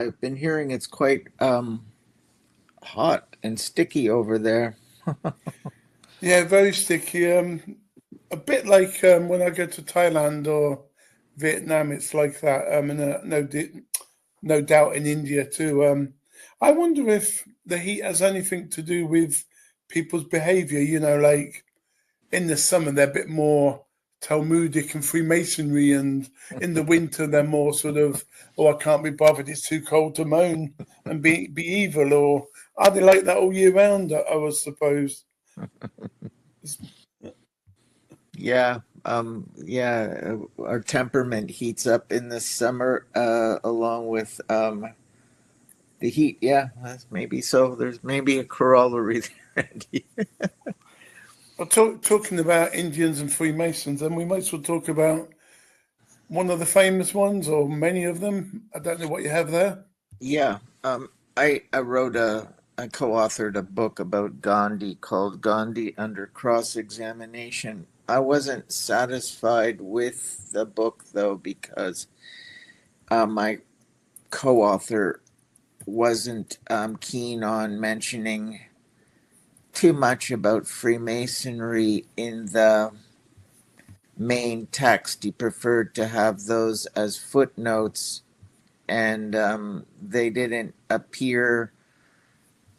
I've been hearing it's quite hot and sticky over there. Yeah, very sticky. A bit like when I go to Thailand or Vietnam, it's like that. And no doubt in India too. I wonder if the heat has anything to do with people's behaviour. Like in the summer they're a bit more Talmudic and Freemasonry, and in the winter they're more sort of, oh, I can't be bothered, it's too cold to moan and be evil. Or are they like that all year round? I would suppose. Yeah, our temperament heats up in the summer along with the heat. Yeah, that's maybe so. There's maybe a corollary there. Andy. Well, talking about Indians and Freemasons, then we might as well talk about one of the famous ones, or many of them. I don't know what you have there. Yeah, I wrote I co-authored a book about Gandhi called Gandhi Under Cross-Examination. I wasn't satisfied with the book though because my co-author wasn't keen on mentioning too much about Freemasonry in the main text. He preferred to have those as footnotes, and they didn't appear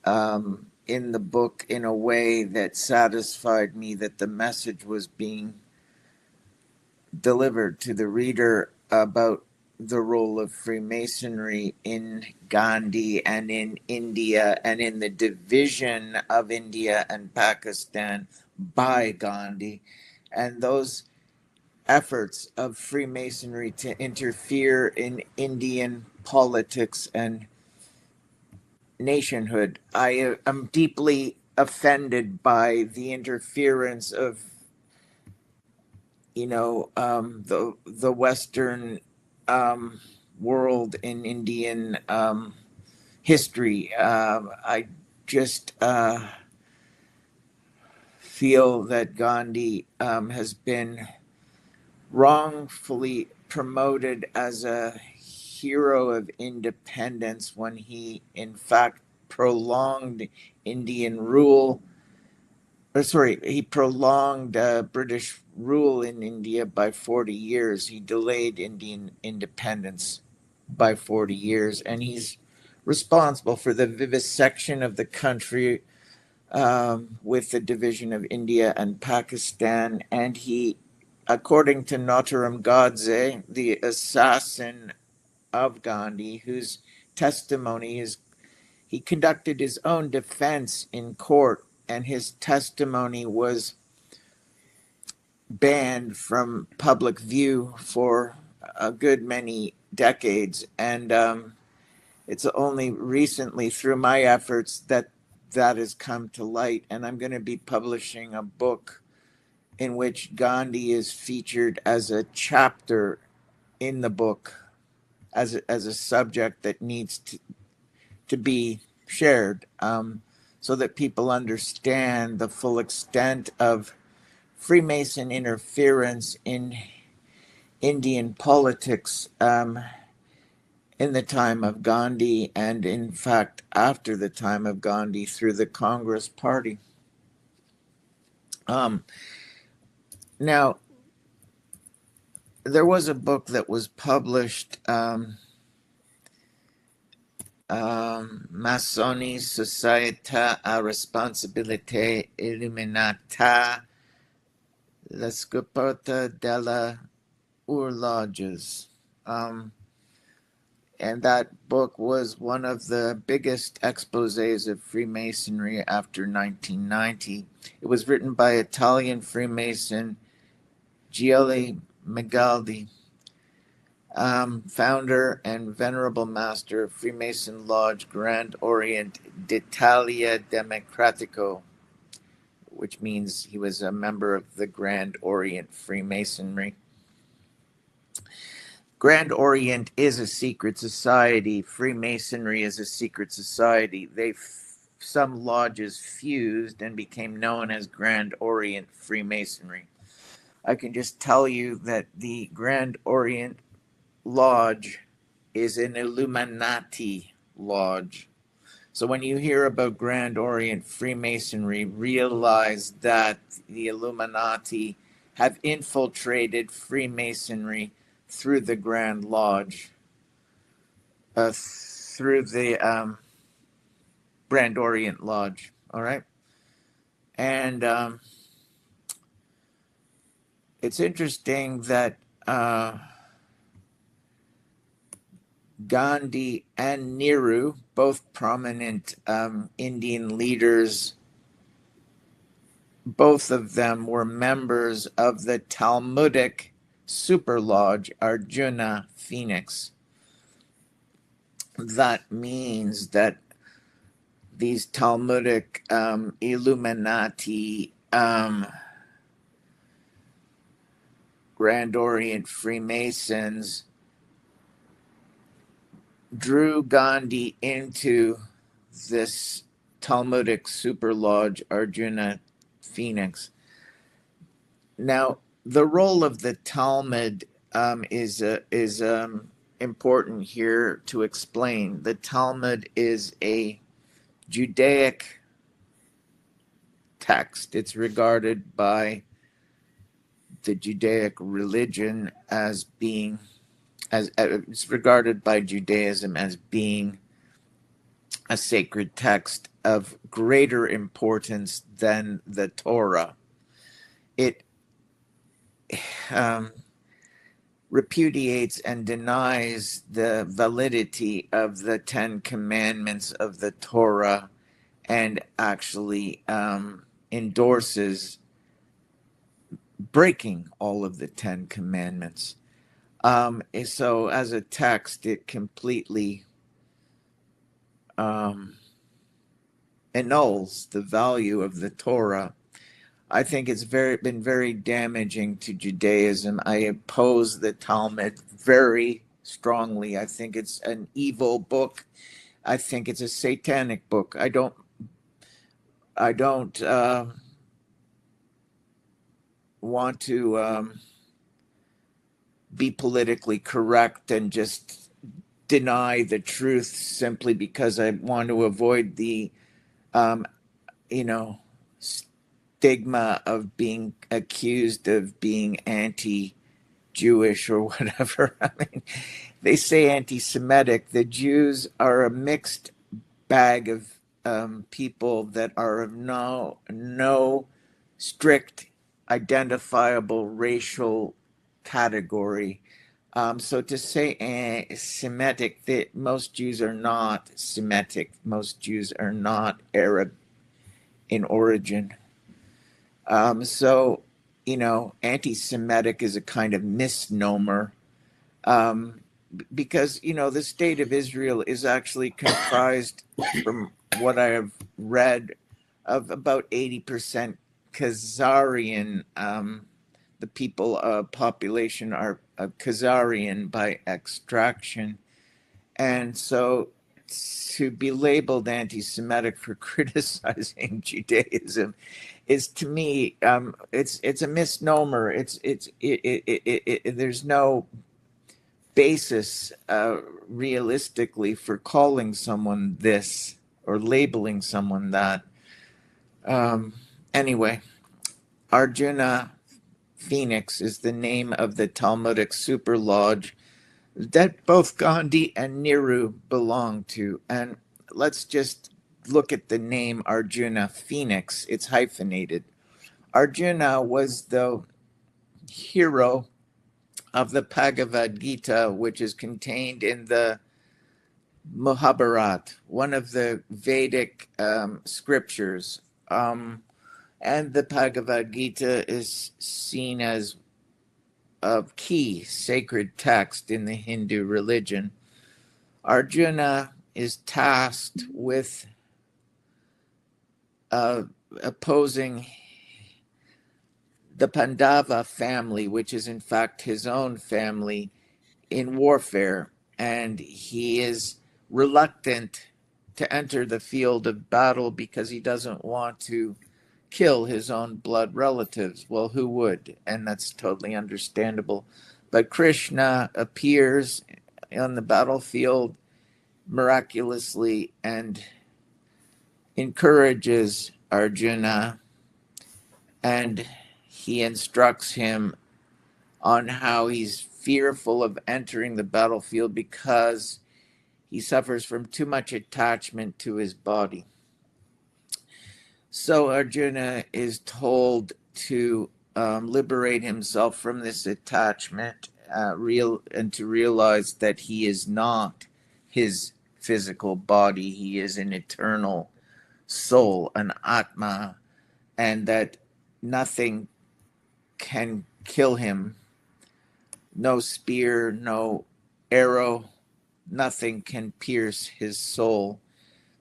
in the book in a way that satisfied me that the message was being delivered to the reader about the role of Freemasonry in Gandhi and in India and in the division of India and Pakistan by Gandhi. And those efforts of Freemasonry to interfere in Indian politics and nationhood. I am deeply offended by the interference of the Western world in Indian history. I just feel that Gandhi has been wrongfully promoted as a hero of independence when he, in fact, prolonged Indian rule. Sorry, he prolonged British rule in India by 40 years. He delayed Indian independence by 40 years, and he's responsible for the vivisection of the country with the division of India and Pakistan. And he, according to Notaram Godse, the assassin of Gandhi, whose testimony is he conducted his own defense in court, and his testimony was banned from public view for a good many decades. And it's only recently, through my efforts, that that has come to light. And I'm going to be publishing a book in which Gandhi is featured as a chapter in the book, as a subject that needs to be shared, so that people understand the full extent of Freemason interference in Indian politics in the time of Gandhi, and in fact after the time of Gandhi through the Congress Party. Um, Now, there was a book that was published, Masoni Società a Responsabilità Illuminata, La Scoperta della Orloges. And that book was one of the biggest exposes of Freemasonry after 1990. It was written by Italian Freemason Giulio Megaldi, founder and venerable master of Freemason Lodge Grand Orient d'Italia Democratico, which means he was a member of the Grand Orient Freemasonry. Grand Orient is a secret society. Freemasonry is a secret society. Some lodges fused and became known as Grand Orient Freemasonry. I can just tell you that the Grand Orient Lodge is an Illuminati lodge. So when you hear about Grand Orient Freemasonry, realize that the Illuminati have infiltrated Freemasonry through the Grand Lodge, through the Grand Orient Lodge. All right. And it's interesting that Gandhi and Nehru, both prominent Indian leaders, both of them were members of the Talmudic super lodge Arjuna Phoenix. That means that these Talmudic Illuminati Grand Orient Freemasons drew Gandhi into this Talmudic super lodge Arjuna Phoenix. Now, the role of the Talmud is important here to explain. The Talmud is a Judaic text. It's regarded by the Judaic religion as being, as it's regarded by Judaism as being a sacred text of greater importance than the Torah. It repudiates and denies the validity of the 10 Commandments of the Torah and actually endorses breaking all of the 10 Commandments. So as a text, it completely annuls the value of the Torah. I think it's been very damaging to Judaism. I oppose the Talmud very strongly. I think it's an evil book. I think it's a satanic book. I don't want to be politically correct and just deny the truth simply because I want to avoid the, stigma of being accused of being anti-Jewish or whatever. I mean, they say anti-Semitic. The Jews are a mixed bag of people that are of no strict identifiable racial category. So to say Semitic, that most Jews are not Semitic. Most Jews are not Arab in origin. So, anti-Semitic is a kind of misnomer, because, the state of Israel is actually comprised, from what I have read, of about 80% Khazarian. The people population are Khazarian by extraction. And so to be labeled anti-Semitic for criticizing Judaism is, to me, it's a misnomer. There's no basis realistically for calling someone this or labeling someone that. Anyway, Arjuna Phoenix is the name of the Talmudic super lodge that both Gandhi and Nehru belong to. And let's just look at the name Arjuna Phoenix. It's hyphenated. Arjuna was the hero of the Bhagavad Gita, which is contained in the Mahabharata, one of the Vedic scriptures. And the Bhagavad Gita is seen as a key sacred text in the Hindu religion. Arjuna is tasked with opposing the Pandava family, which is in fact his own family, in warfare, and he is reluctant to enter the field of battle because he doesn't want to kill his own blood relatives. Well, who would? And that's totally understandable. But Krishna appears on the battlefield miraculously and encourages Arjuna, and he instructs him on how he's fearful of entering the battlefield because he suffers from too much attachment to his body. So Arjuna is told to liberate himself from this attachment, and to realize that he is not his physical body. He is an eternal soul, an Atma, and that nothing can kill him. No spear, no arrow, nothing can pierce his soul.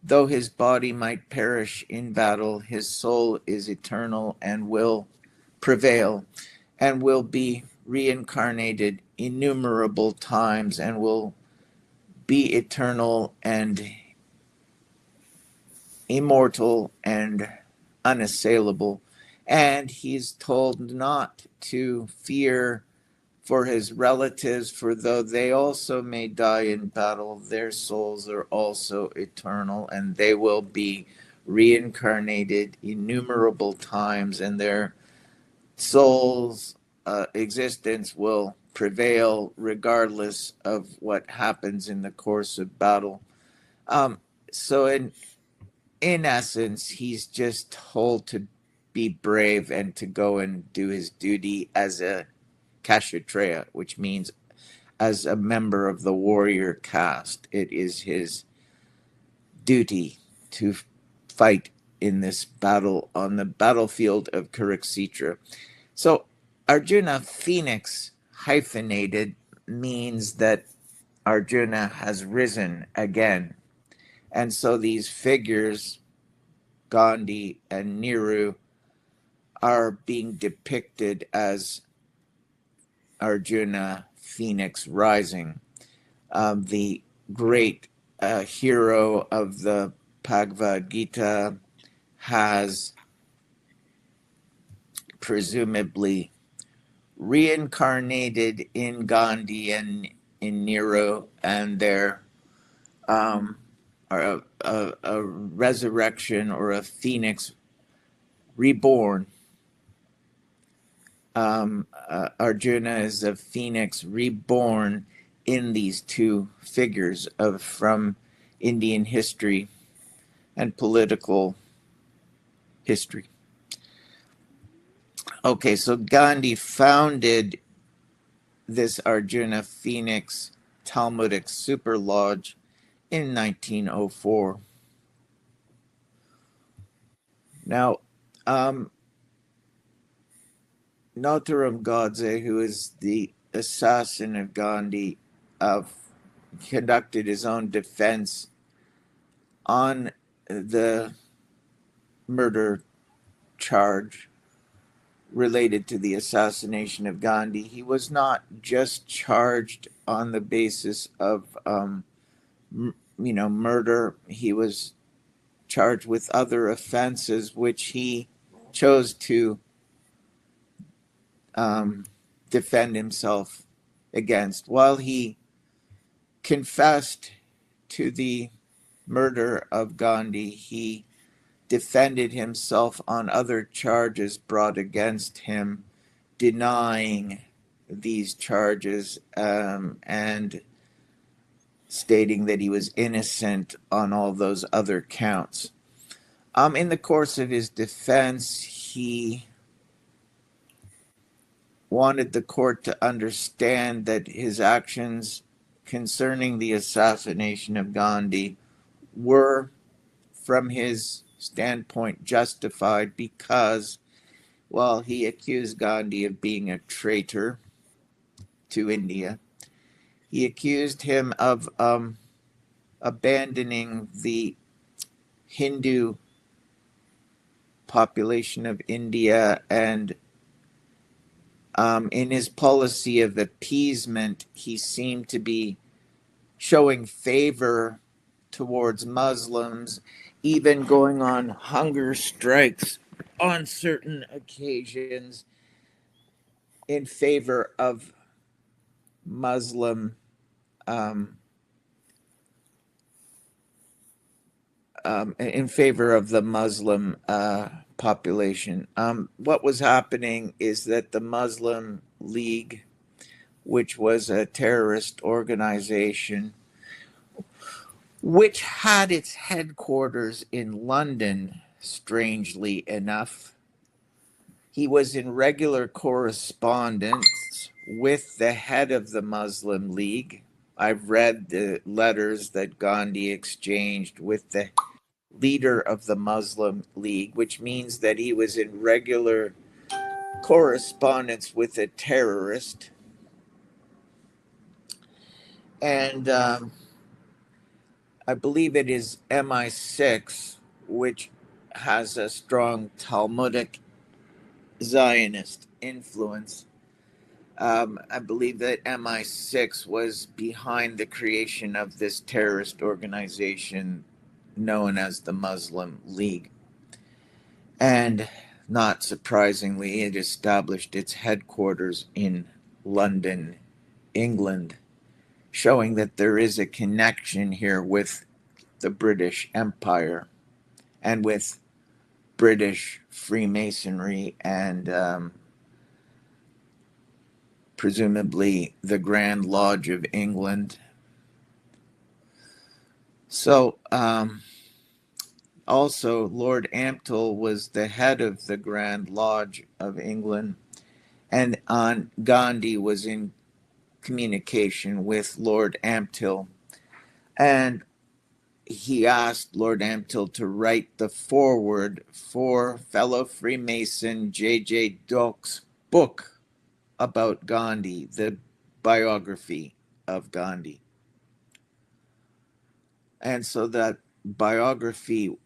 Though his body might perish in battle, his soul is eternal and will prevail and will be reincarnated innumerable times and will be eternal and immortal and unassailable. And he's told not to fear for his relatives, for though they also may die in battle, their souls are also eternal, and they will be reincarnated innumerable times, and their souls' existence will prevail regardless of what happens in the course of battle. So in essence, he's just told to be brave and to go and do his duty as a Kshatriya, which means as a member of the warrior caste. It is his duty to fight in this battle on the battlefield of Kurukshetra. So Arjuna Phoenix hyphenated means that Arjuna has risen again. And so these figures, Gandhi and Nehru, are being depicted as Arjuna Phoenix rising. The great hero of the Bhagavad Gita has presumably reincarnated in Gandhi and in Nehru, and there are a resurrection or a phoenix reborn. Arjuna is a phoenix reborn in these two figures from Indian history and political history. Okay, so Gandhi founded this Arjuna Phoenix Talmudic Super Lodge in 1904. Now, Nathuram Godse, who is the assassin of Gandhi, conducted his own defense on the murder charge related to the assassination of Gandhi. He was not just charged on the basis of, murder. He was charged with other offenses, which he chose to defend himself against. While he confessed to the murder of Gandhi, he defended himself on other charges brought against him, denying these charges and stating that he was innocent on all those other counts. In the course of his defense, he wanted the court to understand that his actions concerning the assassination of Gandhi were, from his standpoint, justified because, well, he accused Gandhi of being a traitor to India. He accused him of abandoning the Hindu population of India, and in his policy of appeasement, he seemed to be showing favor towards Muslims, even going on hunger strikes on certain occasions in favor of Muslim in favor of the Muslim population. What was happening is that the Muslim League, which was a terrorist organization, which had its headquarters in London, strangely enough, he was in regular correspondence with the head of the Muslim League. I've read the letters that Gandhi exchanged with the leader of the Muslim League, which means that he was in regular correspondence with a terrorist. And I believe it is MI6, which has a strong Talmudic Zionist influence. I believe that MI6 was behind the creation of this terrorist organization known as the Muslim League. And not surprisingly, it established its headquarters in London, England, showing that there is a connection here with the British Empire and with British Freemasonry and presumably the Grand Lodge of England. So, also, Lord Ampthill was the head of the Grand Lodge of England, and Gandhi was in communication with Lord Ampthill. And he asked Lord Ampthill to write the foreword for fellow Freemason J.J. Doak's book about Gandhi, the biography of Gandhi. And so that biography,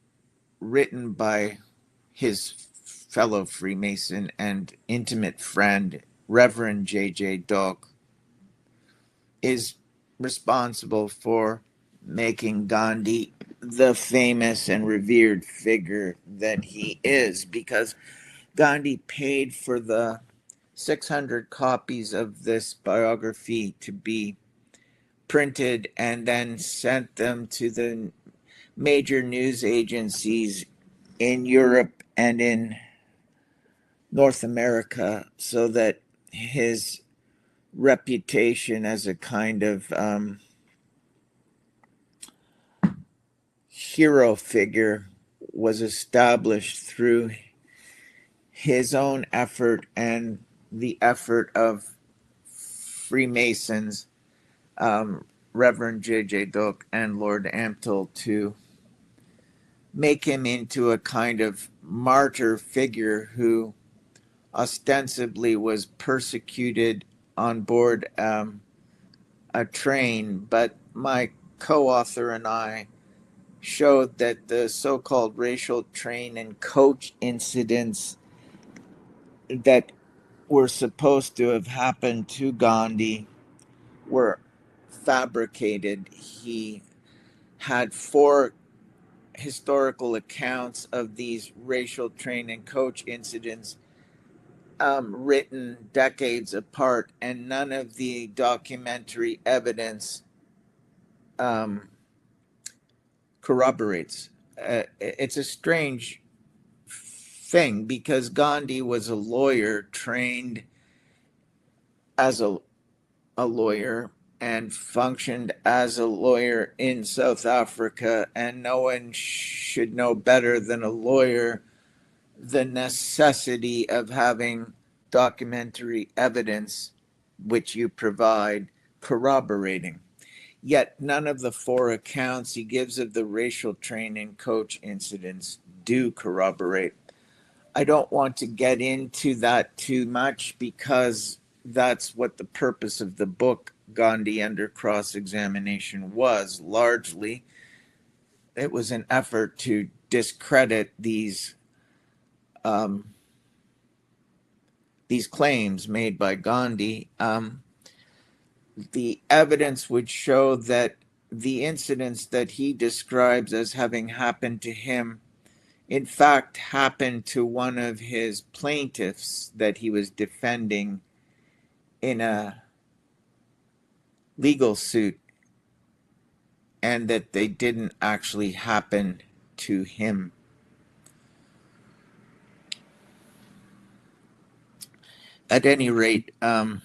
written by his fellow Freemason and intimate friend, Reverend J.J. Doak, is responsible for making Gandhi the famous and revered figure that he is, because Gandhi paid for the 600 copies of this biography to be printed and then sent them to the major news agencies in Europe and in North America, so that his reputation as a kind of hero figure was established through his own effort and the effort of Freemasons, Reverend J.J. Doak and Lord Ampthill, to make him into a kind of martyr figure who ostensibly was persecuted on board a train. But my co-author and I showed that the so-called racial train and coach incidents that were supposed to have happened to Gandhi were fabricated. He had 4 historical accounts of these racial train and coach incidents, written decades apart, and none of the documentary evidence corroborates. It's a strange thing, because Gandhi was a lawyer, trained as a lawyer, and functioned as a lawyer in South Africa, and no one should know better than a lawyer the necessity of having documentary evidence, which you provide, corroborating. Yet none of the 4 accounts he gives of the racial training coach incidents do corroborate. I don't want to get into that too much, because that's what the purpose of the book, Gandhi Under Cross-Examination, was. Largely, it was an effort to discredit these claims made by Gandhi. The evidence would show that the incidents that he describes as having happened to him, in fact, happened to one of his plaintiffs that he was defending in a legal suit and that they didn't actually happen to him. At any rate, Notaram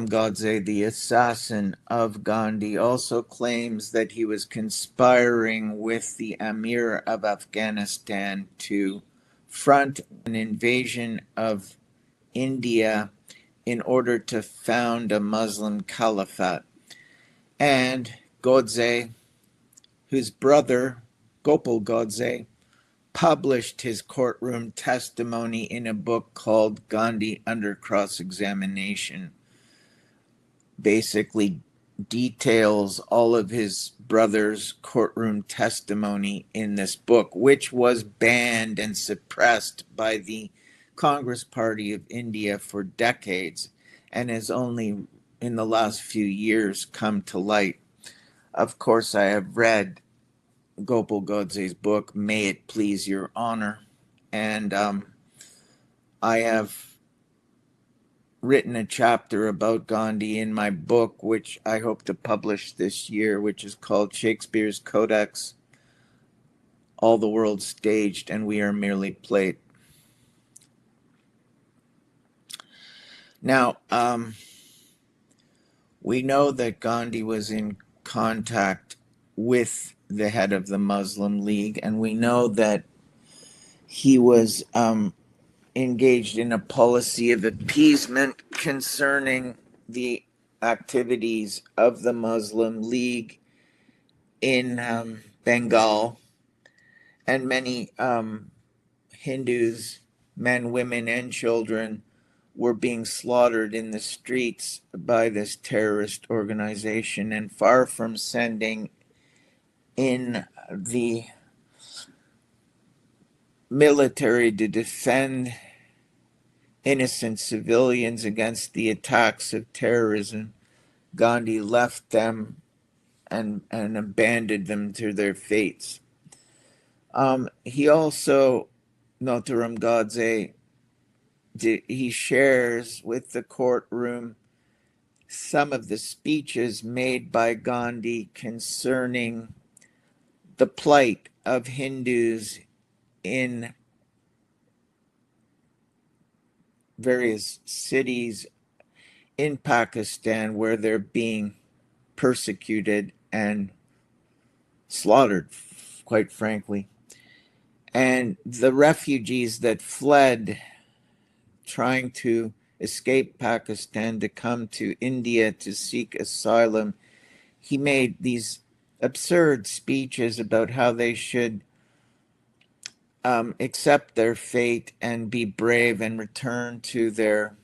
Godse, the assassin of Gandhi, also claims that he was conspiring with the Emir of Afghanistan to front an invasion of India in order to found a Muslim caliphate. And Godse, whose brother, Gopal Godse, published his courtroom testimony in a book called Gandhi Under Cross-Examination, basically details all of his brother's courtroom testimony in this book, which was banned and suppressed by the Congress Party of India for decades and has only in the last few years come to light. Of course, I have read Gopal Godse's book, May It Please Your Honor, and I have written a chapter about Gandhi in my book, which I hope to publish this year, which is called Shakespeare's Codex, All the World Staged and We Are Merely Played. Now, we know that Gandhi was in contact with the head of the Muslim League, and we know that he was engaged in a policy of appeasement concerning the activities of the Muslim League in Bengal, and many Hindus, men, women, and children, were being slaughtered in the streets by this terrorist organization. And far from sending in the military to defend innocent civilians against the attacks of terrorism, Gandhi left them and abandoned them to their fates. He also, Notaram Godse, he shares with the courtroom some of the speeches made by Gandhi concerning the plight of Hindus in various cities in Pakistan where they're being persecuted and slaughtered, quite frankly. And the refugees that fled, trying to escape Pakistan to come to India to seek asylum, he made these absurd speeches about how they should accept their fate and be brave and return to their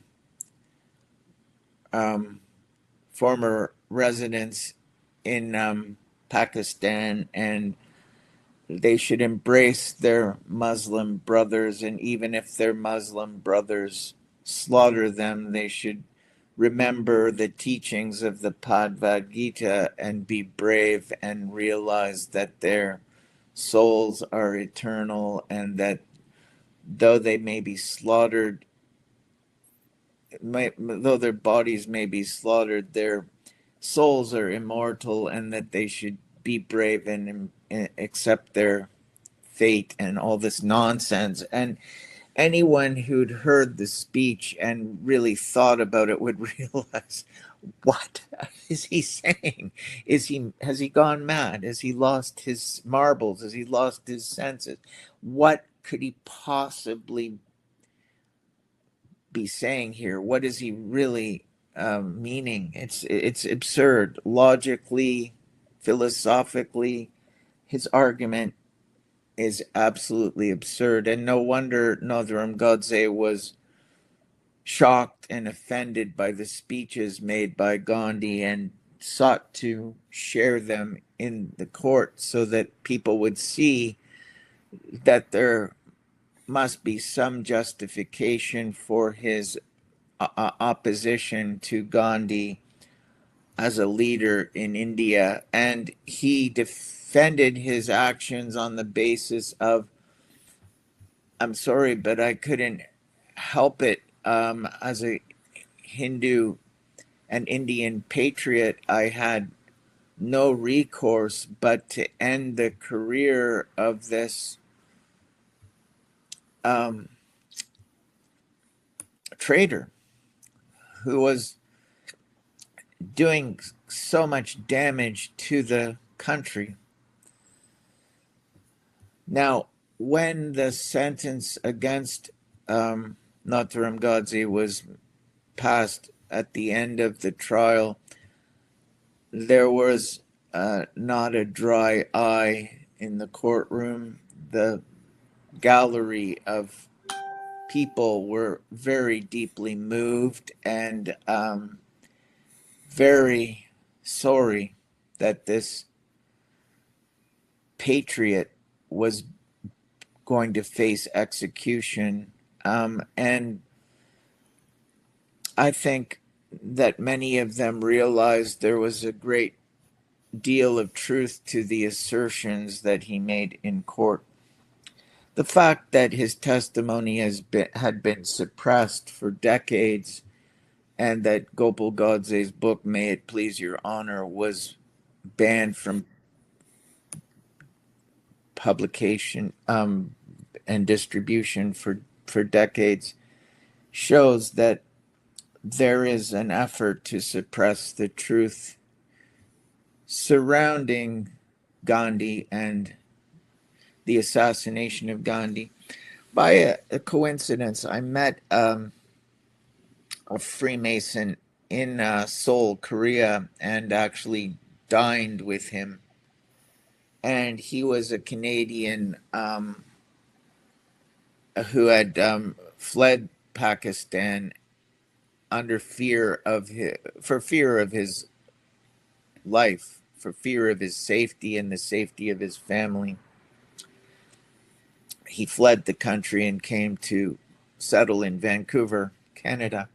former residence in Pakistan, and they should embrace their Muslim brothers, and even if their Muslim brothers slaughter them, they should remember the teachings of the Bhagavad Gita and be brave and realize that their souls are eternal, and that though they may be slaughtered, though their bodies may be slaughtered, their souls are immortal, and that they should be brave and accept their fate and all this nonsense. And anyone who'd heard the speech and really thought about it would realize, what is he saying? Has he gone mad? Has he lost his marbles? Has he lost his senses? What could he possibly be saying here? What is he really meaning? It's absurd. Logically, philosophically, his argument is absolutely absurd. And no wonder Notaram Godse was shocked and offended by the speeches made by Gandhi and sought to share them in the court so that people would see that there must be some justification for his opposition to Gandhi as a leader in India. And he defended his actions on the basis of, I'm sorry, but I couldn't help it. As a Hindu and Indian patriot, I had no recourse but to end the career of this um, traitor who was doing so much damage to the country. Now, when the sentence against Nathuram Godse was passed at the end of the trial, there was not a dry eye in the courtroom. The gallery of people were very deeply moved and very sorry that this patriot was going to face execution. And I think that many of them realized there was a great deal of truth to the assertions that he made in court. The fact that his testimony had been suppressed for decades and that Gopal Godse's book, May It Please Your Honor, was banned from publication and distribution for decades shows that there is an effort to suppress the truth surrounding Gandhi and the assassination of Gandhi. By a coincidence, I met a Freemason in Seoul, Korea, and actually dined with him. And he was a Canadian who had fled Pakistan under fear of for fear of his life, for fear of his safety and the safety of his family. He fled the country and came to settle in Vancouver, Canada.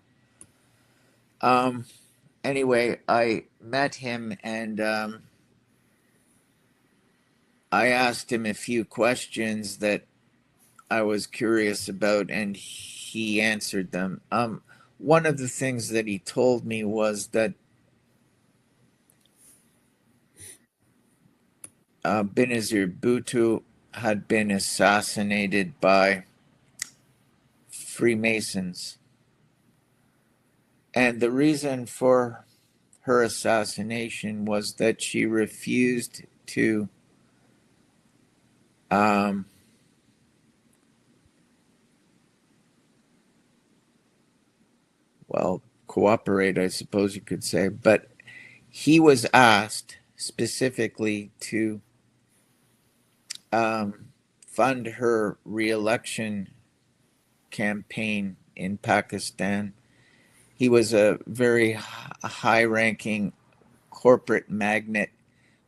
Anyway, I met him and I asked him a few questions that I was curious about, and he answered them. One of the things that he told me was that Benazir Bhutto had been assassinated by Freemasons. And the reason for her assassination was that she refused to cooperate, I suppose you could say. But he was asked specifically to fund her re-election campaign in Pakistan. He was a very high-ranking corporate magnate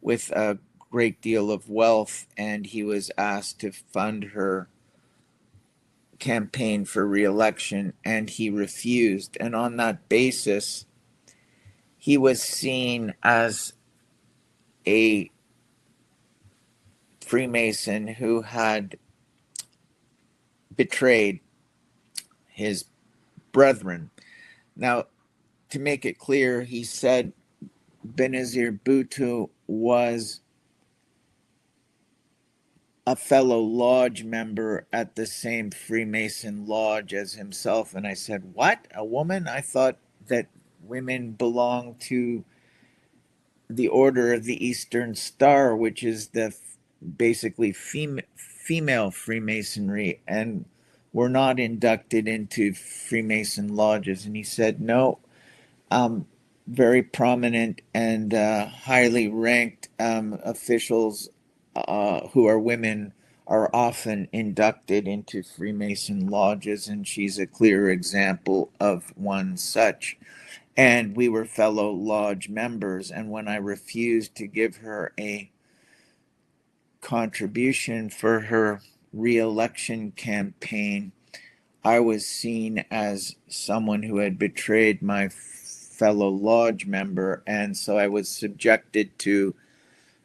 with a great deal of wealth, and he was asked to fund her campaign for re-election, and he refused. And on that basis, he was seen as a Freemason who had betrayed his brethren. Now, to make it clear, he said Benazir Bhutto was a fellow lodge member at the same Freemason lodge as himself. And I said, what? A woman? I thought that women belong to the Order of the Eastern Star, which is the basically female Freemasonry, and were not inducted into Freemason lodges. And he said, no, very prominent and highly ranked officials who are women are often inducted into Freemason lodges, and she's a clear example of one such. And we were fellow lodge members, and when I refused to give her a contribution for her re-election campaign, I was seen as someone who had betrayed my fellow lodge member, and so I was subjected to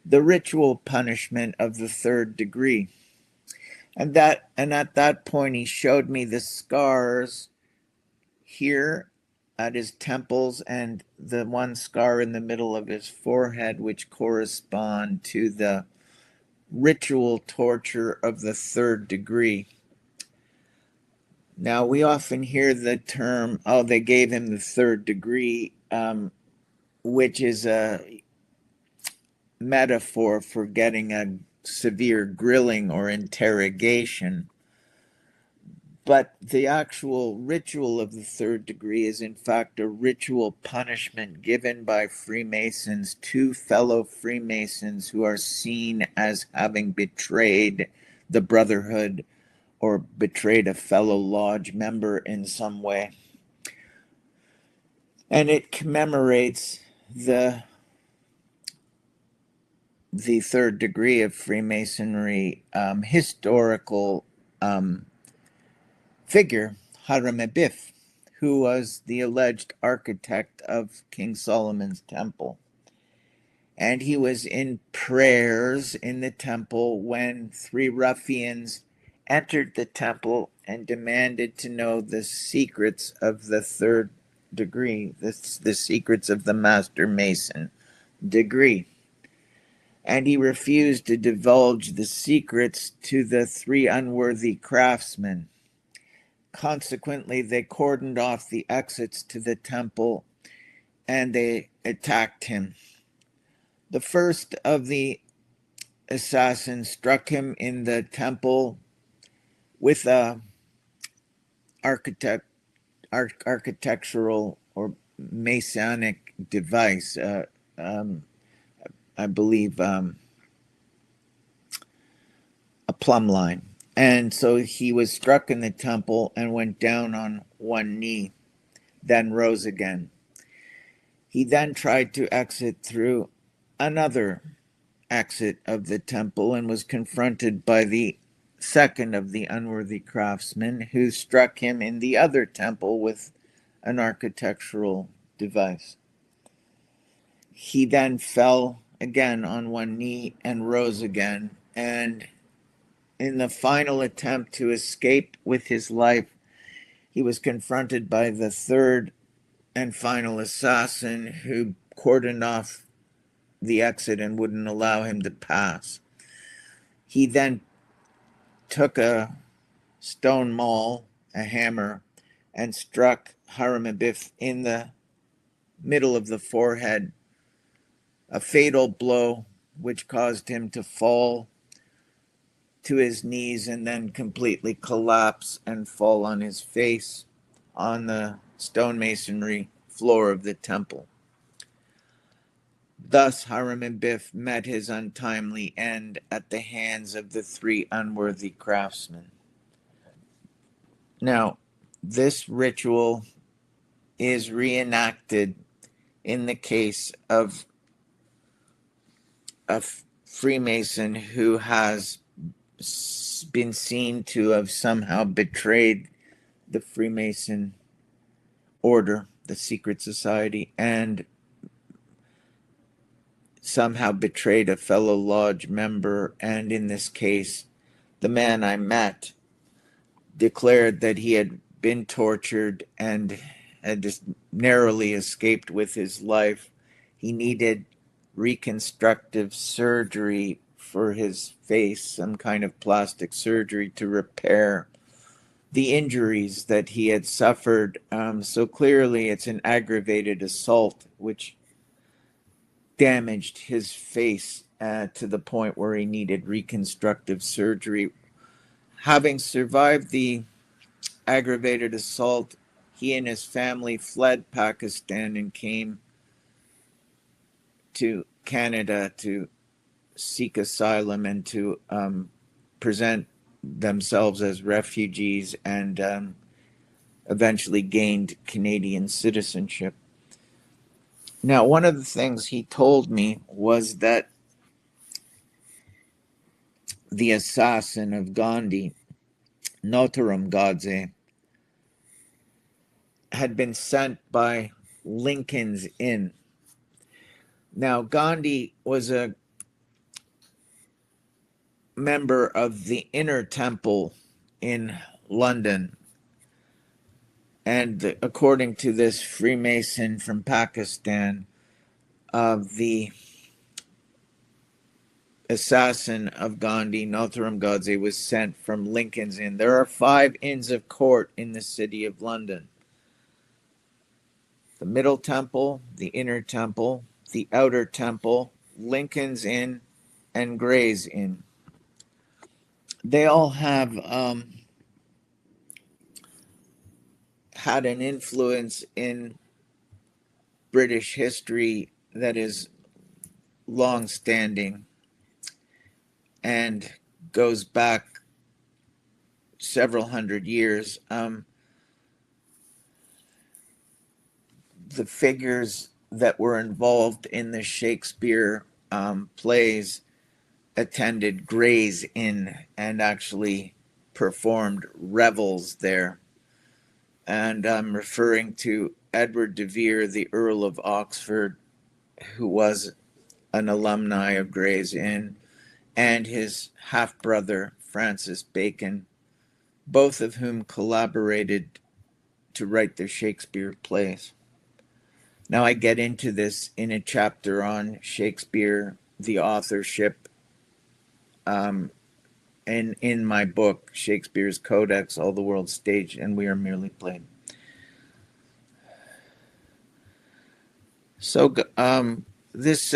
the ritual punishment of the third degree. And at that point he showed me the scars here at his temples and the one scar in the middle of his forehead, which correspond to the ritual torture of the third degree. Now, we often hear the term, oh, they gave him the third degree, which is a metaphor for getting a severe grilling or interrogation. But the actual ritual of the third degree is, in fact, a ritual punishment given by Freemasons to fellow Freemasons who are seen as having betrayed the Brotherhood or betrayed a fellow lodge member in some way. And it commemorates the third degree of Freemasonry historical figure, Hiram Abiff, who was the alleged architect of King Solomon's temple. And he was in prayers in the temple when three ruffians entered the temple and demanded to know the secrets of the third degree, the secrets of the Master Mason degree. And he refused to divulge the secrets to the three unworthy craftsmen. Consequently, they cordoned off the exits to the temple and they attacked him. The first of the assassins struck him in the temple with a architectural or Masonic device, I believe a plumb line. And so he was struck in the temple and went down on one knee, then rose again. He then tried to exit through another exit of the temple and was confronted by the second of the unworthy craftsmen, who struck him in the other temple with an architectural device. He then fell again on one knee and rose again, and in the final attempt to escape with his life, he was confronted by the third and final assassin, who cordoned off the exit and wouldn't allow him to pass. He then took a stone maul, a hammer, and struck Hiram Abiff in the middle of the forehead, a fatal blow which caused him to fall to his knees and then completely collapse and fall on his face on the stonemasonry floor of the temple. Thus, Hiram Abiff met his untimely end at the hands of the three unworthy craftsmen. Now, this ritual is reenacted in the case of a Freemason who has been seen to have somehow betrayed the Freemason order, the secret society, and somehow betrayed a fellow lodge member. And in this case, the man I met declared that he had been tortured and had just narrowly escaped with his life. He needed reconstructive surgery for his face, some kind of plastic surgery to repair the injuries that he had suffered. So clearly it's an aggravated assault, which damaged his face to the point where he needed reconstructive surgery. Having survived the aggravated assault, he and his family fled Pakistan and came to Canada to seek asylum and to present themselves as refugees, and eventually gained Canadian citizenship. Now, one of the things he told me was that the assassin of Gandhi, Notaram Godse, had been sent by Lincoln's Inn. Now, Gandhi was a member of the Inner Temple in London, And according to this Freemason from Pakistan, the assassin of Gandhi, Nathuram Godse, was sent from Lincoln's Inn. There are 5 Inns of Court in the city of London: the Middle Temple, the Inner Temple, the Outer Temple, Lincoln's Inn, and Gray's Inn. They all have had an influence in British history that is long standing and goes back several hundred years. The figures that were involved in the Shakespeare plays attended Gray's Inn and actually performed revels there. And I'm referring to Edward de Vere, the Earl of Oxford, who was an alumni of Gray's Inn, and his half-brother, Francis Bacon, both of whom collaborated to write the Shakespeare plays. Now, I get into this in a chapter on Shakespeare, the authorship, and in my book, Shakespeare's Codex, All the World Stage, and We Are Merely Played. So this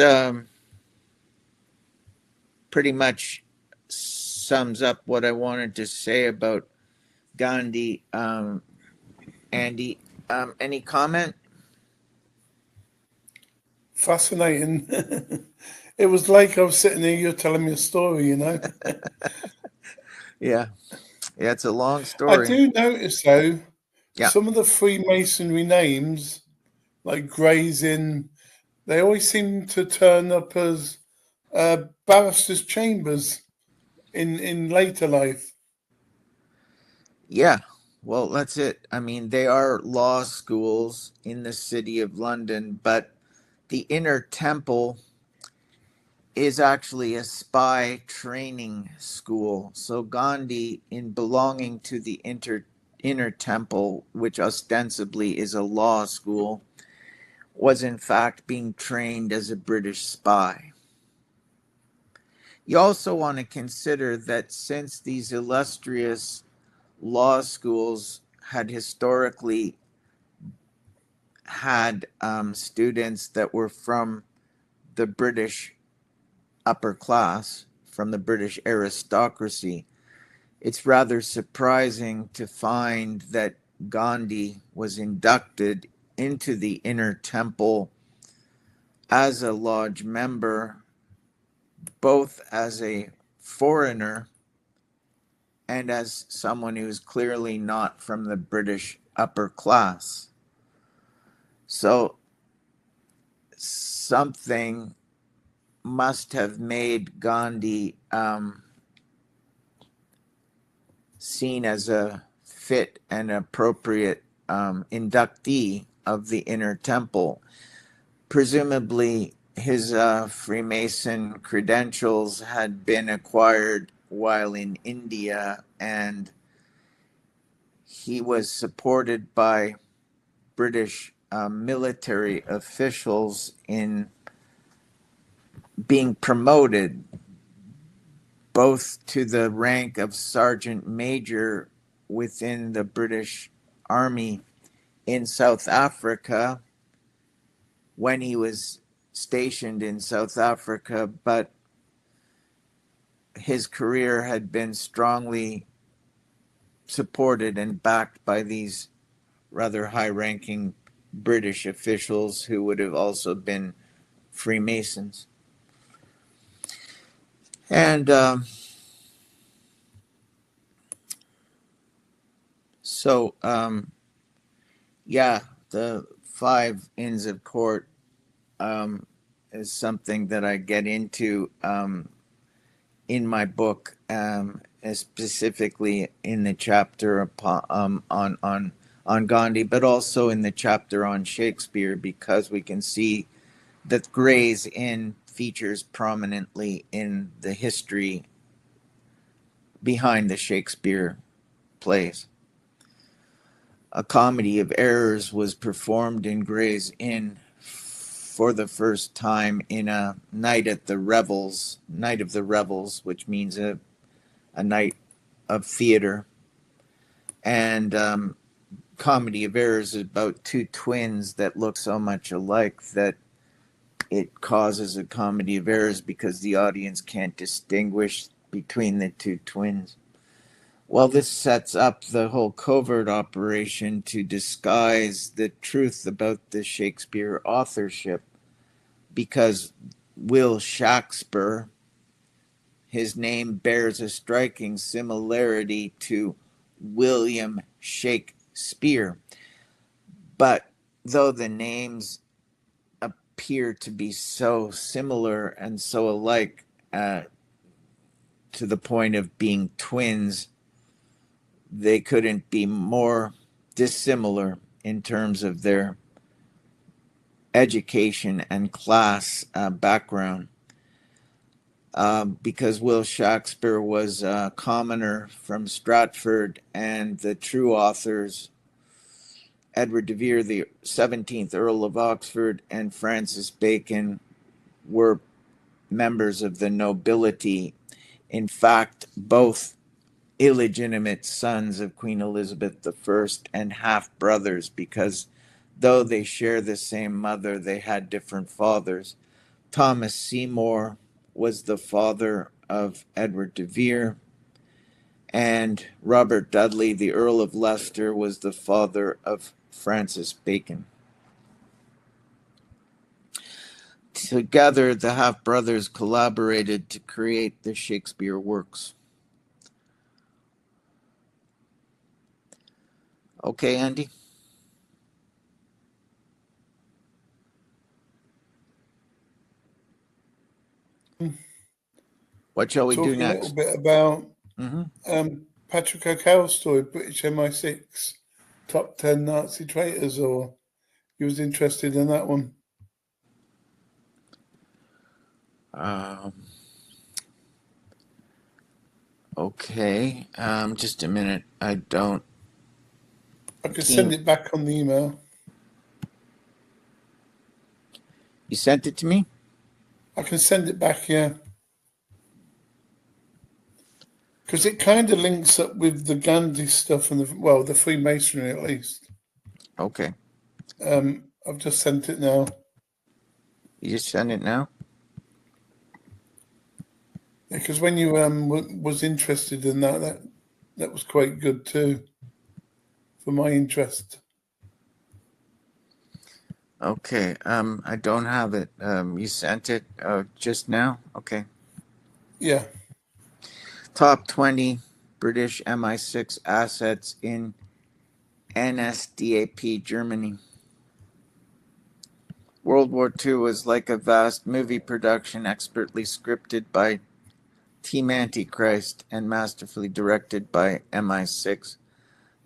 pretty much sums up what I wanted to say about Gandhi. Andy, any comment? Fascinating. It was like I was sitting here, you're telling me a story, you know. Yeah, it's a long I story. do notice though, Yeah, some of the Freemasonry names, like Gray's Inn, they always seem to turn up as barristers' chambers in later life. yeah. Well, that's it. I mean, they are law schools in the city of London, but the Inner Temple is actually a spy training school. So Gandhi, in belonging to the Inner Temple, which ostensibly is a law school, was in fact being trained as a British spy. You also want to consider that since these illustrious law schools had historically had students that were from the British upper class, from the British aristocracy, it's rather surprising to find that Gandhi was inducted into the Inner Temple as a lodge member, both as a foreigner and as someone who's clearly not from the British upper class. So something must have made Gandhi seen as a fit and appropriate inductee of the Inner Temple. Presumably, his Freemason credentials had been acquired while in India, and he was supported by British military officials in being promoted both to the rank of sergeant major within the British Army in South Africa when he was stationed in South Africa, but his career had been strongly supported and backed by these rather high ranking British officials who would have also been Freemasons. And so, yeah, the 5 Inns of Court is something that I get into in my book, specifically in the chapter on Gandhi, but also in the chapter on Shakespeare, because we can see that Gray's Inn features prominently in the history behind the Shakespeare plays. A Comedy of Errors was performed in Gray's Inn for the first time in a night of the Revels, which means a night of theater. And Comedy of Errors is about two twins that look so much alike that it causes a comedy of errors because the audience can't distinguish between the two twins. Well, this sets up the whole covert operation to disguise the truth about the Shakespeare authorship, because Will Shakespeare, his name bears a striking similarity to William Shakespeare. But though the names appear to be so similar and so alike, to the point of being twins, they couldn't be more dissimilar in terms of their education and class background. Because Will Shakespeare was a commoner from Stratford, and the true authors, Edward de Vere, the 17th Earl of Oxford, and Francis Bacon, were members of the nobility. In fact, both illegitimate sons of Queen Elizabeth I and half brothers, because though they share the same mother, they had different fathers. Thomas Seymour was the father of Edward de Vere, and Robert Dudley, the Earl of Leicester, was the father of Francis Bacon. Together, the half brothers collaborated to create the Shakespeare works. Okay, Andy? What shall we do Talking a next? little bit about Mm-hmm. Patrick O'Carroll's story, British MI6, top 10 Nazi traitors, or you was interested in that one? Okay. Just a minute. I don't. I could send it back on the email. You sent it to me? I can send it back, yeah. Because it kind of links up with the Gandhi stuff and the Freemasonry at least. Okay. I've just sent it now. You just send it now? Because when you was interested in that was quite good too, for my interest. Okay. I don't have it. You sent it just now? Okay. Yeah. Top 20 British MI6 assets in NSDAP Germany. World War II was like a vast movie production expertly scripted by Team Antichrist and masterfully directed by MI6.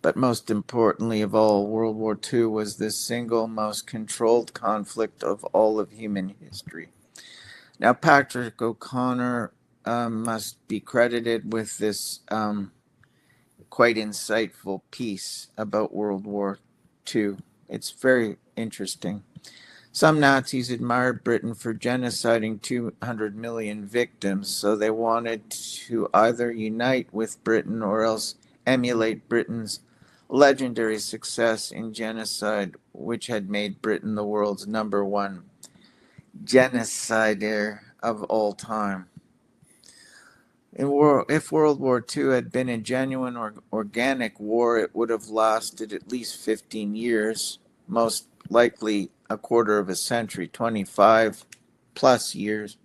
But most importantly of all, World War II was the single most controlled conflict of all of human history. Now, Patrick O'Connor must be credited with this quite insightful piece about World War II. It's very interesting. Some Nazis admired Britain for genociding 200 million victims, so they wanted to either unite with Britain or else emulate Britain's legendary success in genocide, which had made Britain the world's #1 genocider of all time. If World War II had been a genuine organic war, it would have lasted at least 15 years, most likely a quarter of a century, 25 plus years.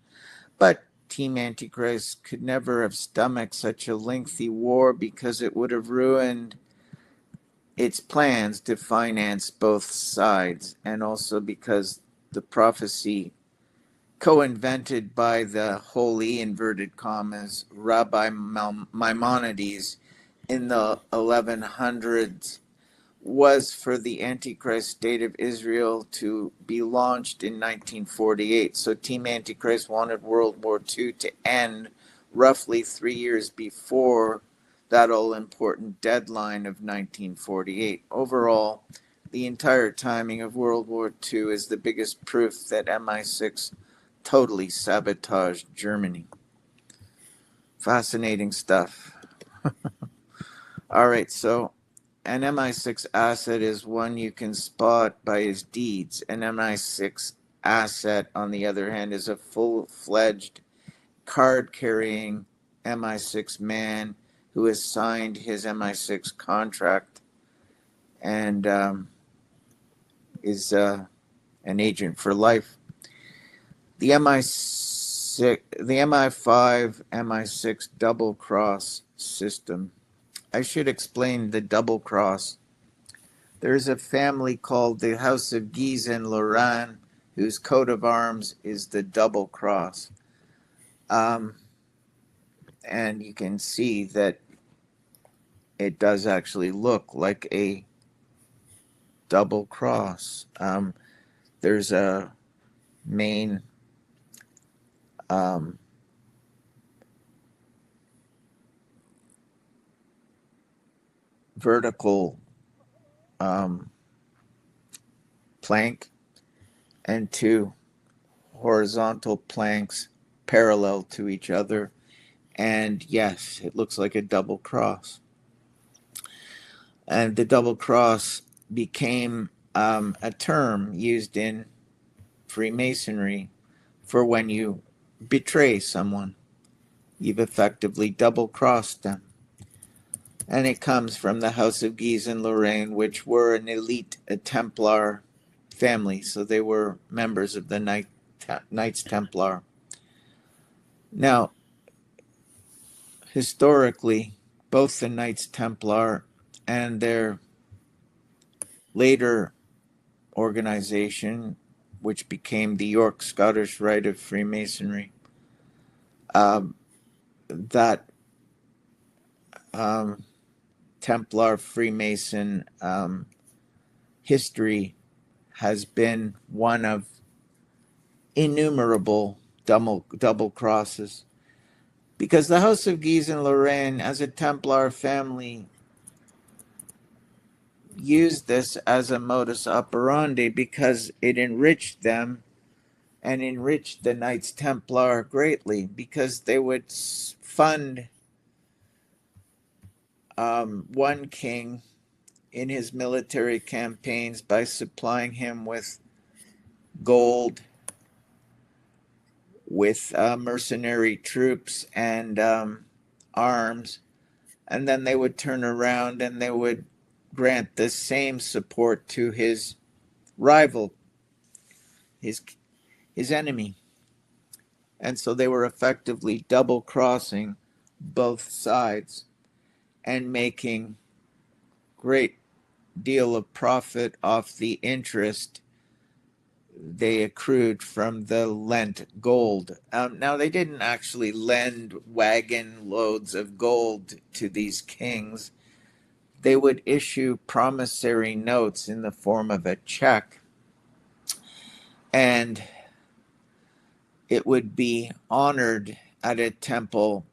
But Team Antichrist could never have stomached such a lengthy war because it would have ruined its plans to finance both sides, and also because the prophecy co-invented by the holy inverted commas Rabbi Maimonides in the 1100s was for the Antichrist state of Israel to be launched in 1948. So Team Antichrist wanted World War II to end roughly 3 years before that all-important deadline of 1948. Overall, the entire timing of World War II is the biggest proof that MI6 totally sabotaged Germany. Fascinating stuff. All right, so an MI6 asset is one you can spot by his deeds. An MI6 asset, on the other hand, is a full-fledged card-carrying MI6 man who has signed his MI6 contract and is an agent for life. The the MI5 MI6 double cross system. I should explain the double cross. There's a family called the House of Guise and Lorraine whose coat of arms is the double cross. And you can see that it does actually look like a double cross. There's a main vertical plank and two horizontal planks parallel to each other. And yes, it looks like a double cross. And the double cross became a term used in Freemasonry for when you betray someone. You've effectively double crossed them. And it comes from the House of Guise and Lorraine, which were an elite Templar family. So they were members of the Knights Templar. Now, historically, both the Knights Templar and their later organization, which became the York Scottish Rite of Freemasonry, that Templar Freemason history has been one of innumerable double crosses. Because the House of Guise and Lorraine, as a Templar family, used this as a modus operandi because it enriched them and enriched the Knights Templar greatly, because they would fund one king in his military campaigns by supplying him with gold, with mercenary troops and arms, and then they would turn around and they would grant the same support to his rival, his enemy. And so they were effectively double crossing both sides and making great deal of profit off the interest they accrued from the lent gold. Now, they didn't actually lend wagon loads of gold to these kings. They would issue promissory notes in the form of a check, and it would be honored at a temple,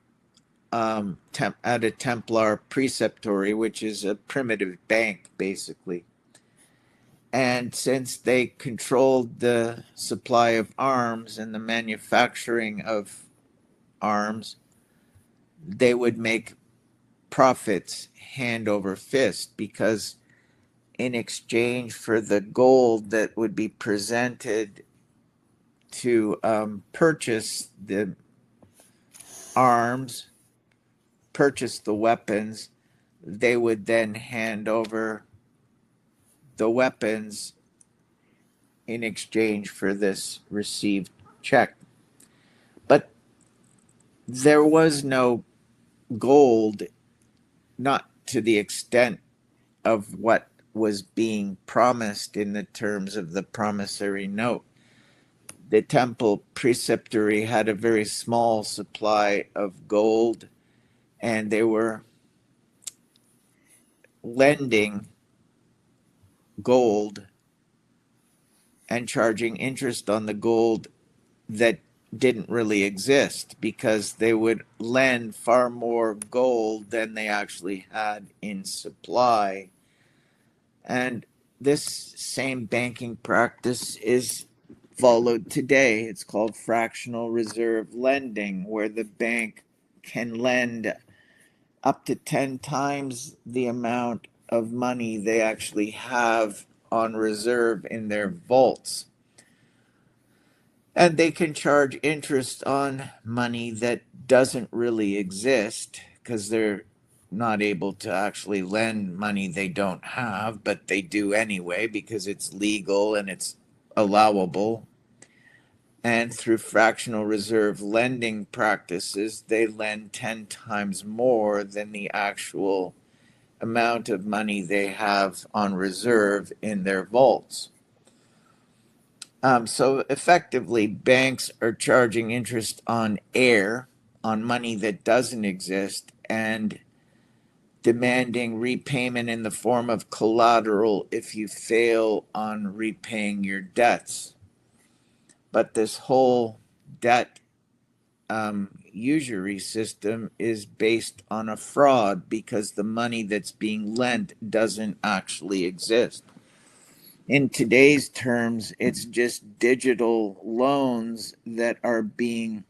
at a Templar preceptory, which is a primitive bank, basically. And since they controlled the supply of arms and the manufacturing of arms, they would make profits hand over fist, because in exchange for the gold that would be presented to purchase the arms, purchase the weapons, they would then hand over the weapons in exchange for this received check. But there was no gold, not to the extent of what was being promised in the terms of the promissory note. The temple preceptory had a very small supply of gold, and they were lending gold and charging interest on the gold that didn't really exist because they would lend far more gold than they actually had in supply. And this same banking practice is followed today. It's called fractional reserve lending, where the bank can lend up to 10 times the amount of money they actually have on reserve in their vaults. And they can charge interest on money that doesn't really exist because they're not able to actually lend money they don't have, but they do anyway because it's legal and it's allowable. And through fractional reserve lending practices, they lend 10 times more than the actual amount of money they have on reserve in their vaults. So effectively, banks are charging interest on air, on money that doesn't exist, and demanding repayment in the form of collateral if you fail on repaying your debts. But this whole debt usury system is based on a fraud because the money that's being lent doesn't actually exist. In today's terms, it's just digital loans that are being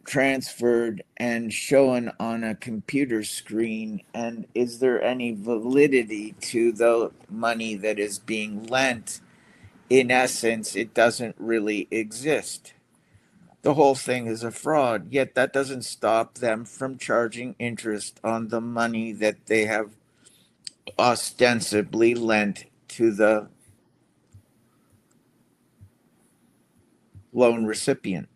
transferred and shown on a computer screen. And is there any validity to the money that is being lent? In essence, it doesn't really exist. The whole thing is a fraud, yet that doesn't stop them from charging interest on the money that they have ostensibly lent to the loan recipient.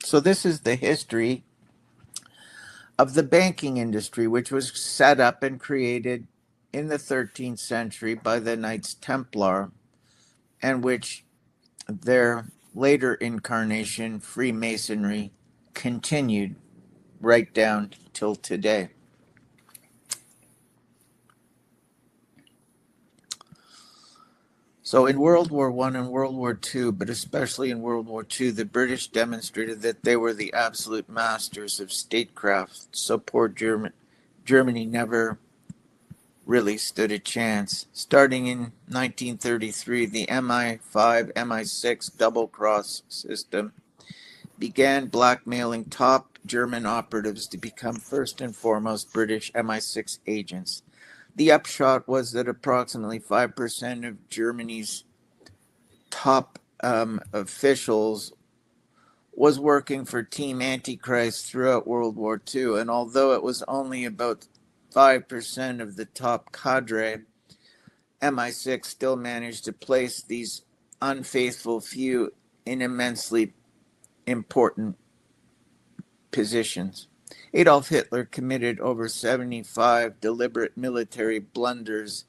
So, this is the history of the banking industry, which was set up and created in the 13th century by the Knights Templar, and which their later incarnation, Freemasonry, continued right down till today. So in World War I and World War II, but especially in World War II, the British demonstrated that they were the absolute masters of statecraft. So poor Germany never really stood a chance. Starting in 1933, the MI5 MI6 double cross system began blackmailing top German operatives to become first and foremost British MI6 agents. The upshot was that approximately 5% of Germany's top officials was working for Team Antichrist throughout World War II. And although it was only about 5% of the top cadre, MI6 still managed to place these unfaithful few in immensely important positions. Adolf Hitler committed over 75 deliberate military blunders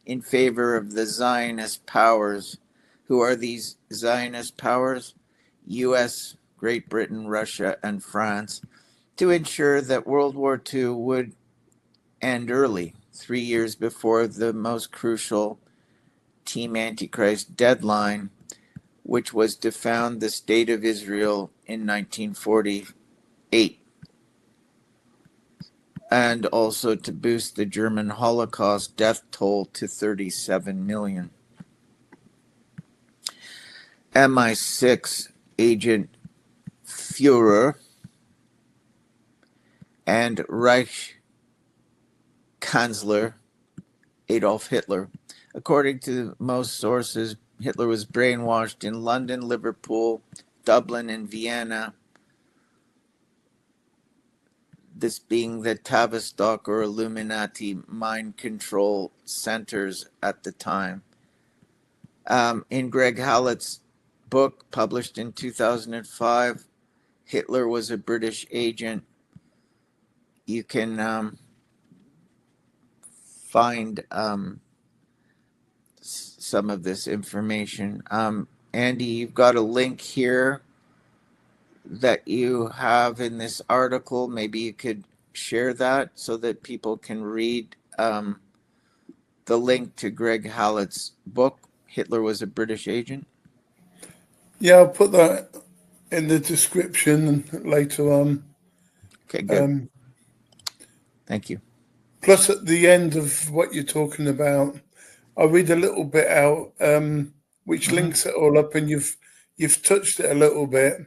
in favor of the Zionist powers. Who are these Zionist powers? US, Great Britain, Russia, and France, to ensure that World War II would end early, 3 years before the most crucial Team Antichrist deadline, which was to found the State of Israel in 1948, and also to boost the German Holocaust death toll to 37 million. MI6 agent Führer and Reich Kanzler Adolf Hitler. According to most sources, Hitler was brainwashed in London, Liverpool, Dublin, and Vienna, this being the Tavistock or Illuminati mind control centers at the time. In Greg Hallett's book, published in 2005, Hitler was a British agent. You can find some of this information. Andy, you've got a link here that you have in this article. Maybe you could share that so that people can read the link to Greg Hallett's book, Hitler Was a British Agent? Yeah, I'll put that in the description later on. Okay, good. Thank you. Plus, at the end of what you're talking about, I'll read a little bit out, which Mm-hmm. links it all up, and you've touched it a little bit.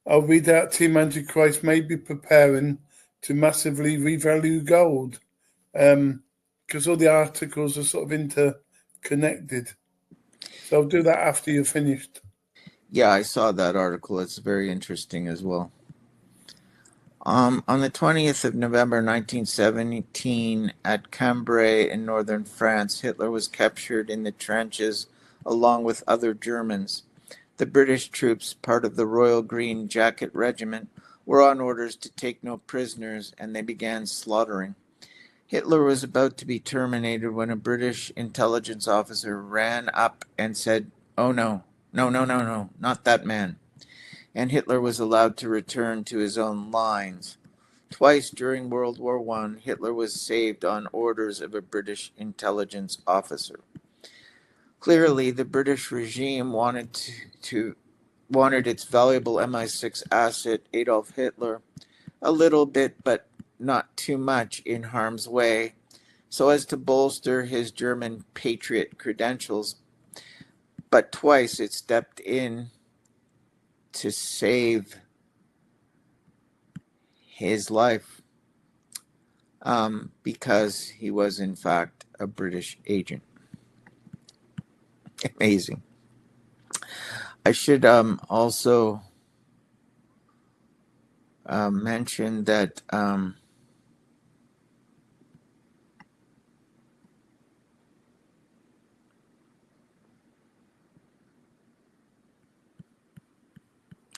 I'll read out Team Antichrist may be preparing to massively revalue gold, because all the articles are sort of interconnected. So I'll do that after you're finished. Yeah, I saw that article. It's very interesting as well. On the 20th of November 1917, at Cambrai in northern France, Hitler was captured in the trenches along with other Germans. The British troops, part of the Royal Green Jacket Regiment, were on orders to take no prisoners, and they began slaughtering. Hitler was about to be terminated when a British intelligence officer ran up and said, "Oh no, no, no, no, no, not that man." And Hitler was allowed to return to his own lines. Twice during World War I, Hitler was saved on orders of a British intelligence officer. Clearly, the British regime wanted its valuable MI6 asset, Adolf Hitler, a little bit, but not too much, in harm's way, so as to bolster his German patriot credentials. But twice it stepped in to save his life, because he was, in fact, a British agent. Amazing. I should also mention that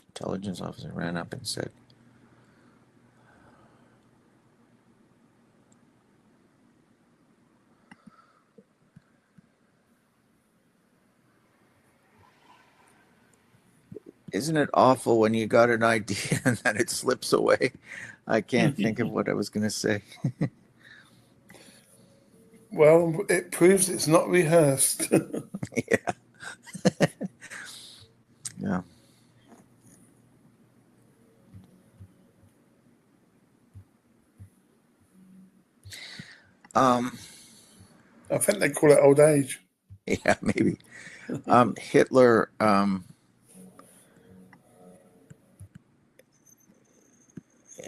intelligence officer ran up and said, "Isn't it awful when you got an idea and then it slips away?" I can't think of what I was going to say. Well, it proves it's not rehearsed. Yeah. Yeah. Um, I think they call it old age. yeah, maybe. Hitler,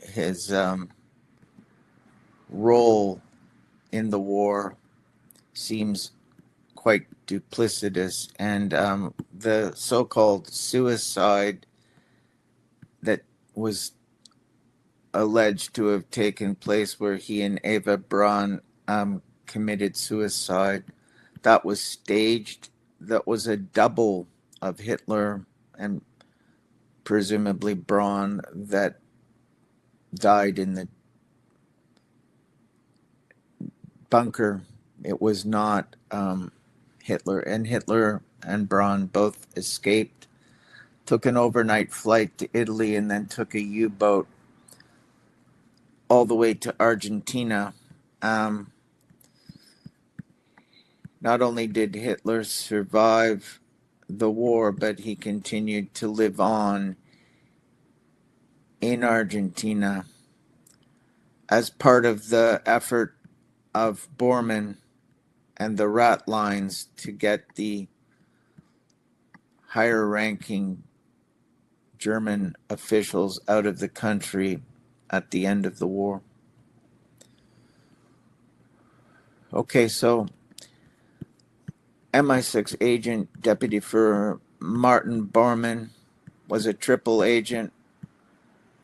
his role in the war seems quite duplicitous, and the so-called suicide that was alleged to have taken place, where he and Eva Braun committed suicide, that was staged. That was a double of Hitler and presumably Braun that died in the bunker. It was not Hitler. And Hitler and Braun both escaped, took an overnight flight to Italy, and then took a U-boat all the way to Argentina. Not only did Hitler survive the war, but he continued to live on in Argentina as part of the effort of Bormann and the rat lines to get the higher ranking German officials out of the country at the end of the war. Okay, so MI6 agent Deputy Führer Martin Bormann was a triple agent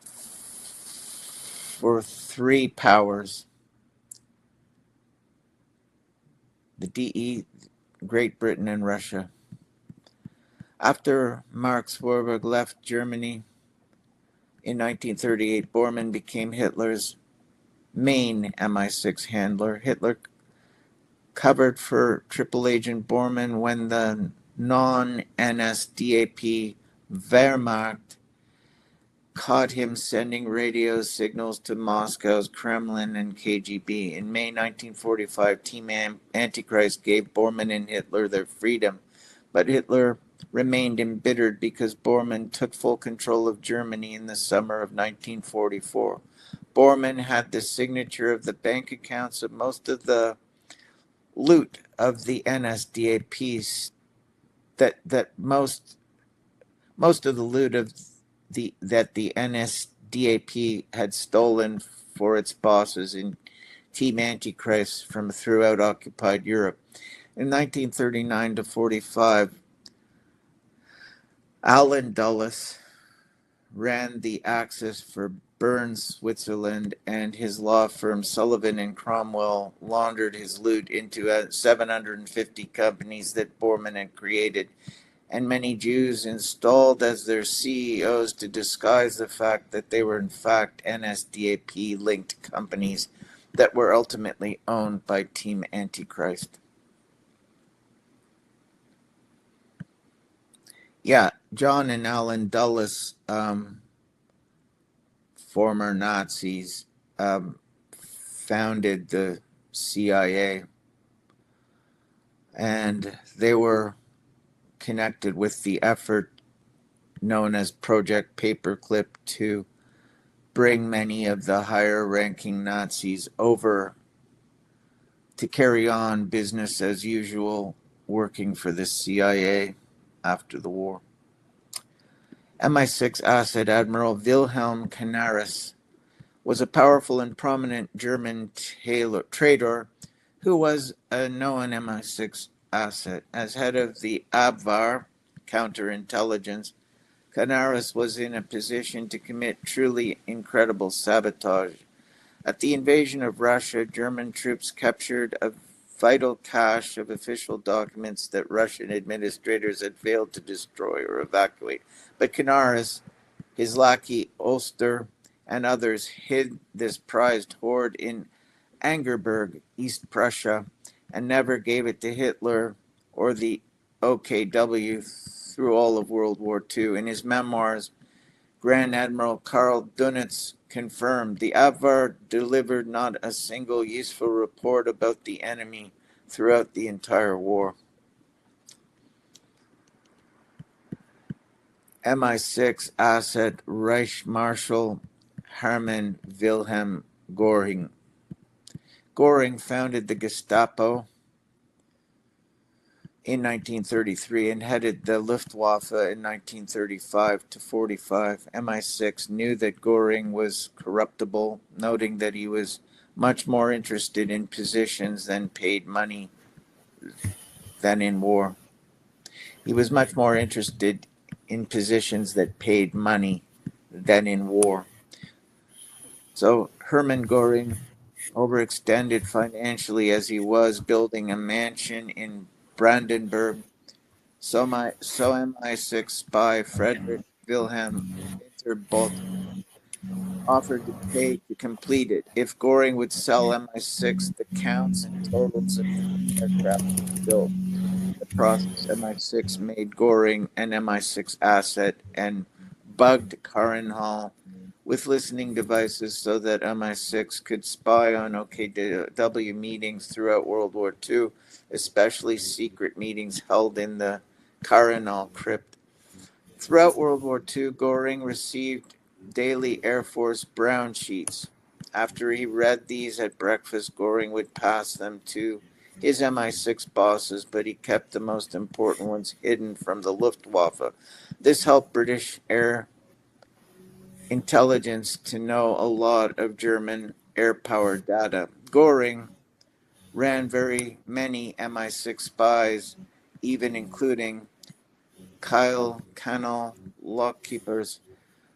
for three powers: the DE, Great Britain, and Russia. After Marx Warburg left Germany in 1938, Bormann became Hitler's main MI6 handler. Hitler covered for triple agent Bormann when the non-NSDAP Wehrmacht caught him sending radio signals to Moscow's Kremlin and KGB. In May 1945, Team Antichrist gave Bormann and Hitler their freedom, but Hitler remained embittered because Bormann took full control of Germany in the summer of 1944. Bormann had the signature of the bank accounts of most of the loot of the NSDAP, that most of the loot of that the NSDAP had stolen for its bosses in Team Antichrist from throughout occupied Europe. In 1939 to 45, Alan Dulles ran the Axis for Bern, Switzerland, and his law firm Sullivan and Cromwell laundered his loot into 750 companies that Bormann had created, and many Jews installed as their CEOs to disguise the fact that they were in fact NSDAP-linked companies that were ultimately owned by Team Antichrist. Yeah, John and Alan Dulles, former Nazis, founded the CIA, and they were connected with the effort known as Project Paperclip to bring many of the higher ranking Nazis over to carry on business as usual, working for the CIA after the war. MI6 asset Admiral Wilhelm Canaris was a powerful and prominent German trader who was a known MI6 asset. As head of the Abwehr, counterintelligence, Canaris was in a position to commit truly incredible sabotage. At the invasion of Russia, German troops captured a vital cache of official documents that Russian administrators had failed to destroy or evacuate. But Canaris, his lackey Oster, and others hid this prized hoard in Angerburg, East Prussia, and never gave it to Hitler or the OKW through all of World War II. In his memoirs, Grand Admiral Karl Dönitz confirmed the Abwehr delivered not a single useful report about the enemy throughout the entire war. MI6 asset Reich Marshal Hermann Wilhelm Göring. Göring founded the Gestapo in 1933 and headed the Luftwaffe in 1935 to 45. MI6 knew that Göring was corruptible, noting that he was much more interested in positions than paid money than in war. He was much more interested in positions that paid money than in war. So Hermann Göring, overextended financially as he was, building a mansion in Brandenburg, so MI6 spy Frederick Wilhelm Winterboth offered to pay to complete it if Göring would sell MI6 the counts and totals of the aircraft built. In the process, MI6 made Göring an MI6 asset and bugged Carinhall with listening devices so that MI6 could spy on OKW meetings throughout World War II, especially secret meetings held in the Carinhall crypt. Throughout World War II, Göring received daily Air Force brown sheets. After he read these at breakfast, Göring would pass them to his MI6 bosses, but he kept the most important ones hidden from the Luftwaffe. This helped British air intelligence to know a lot of German air power data. Göring ran very many MI6 spies, even including Kyle Canal lockkeepers,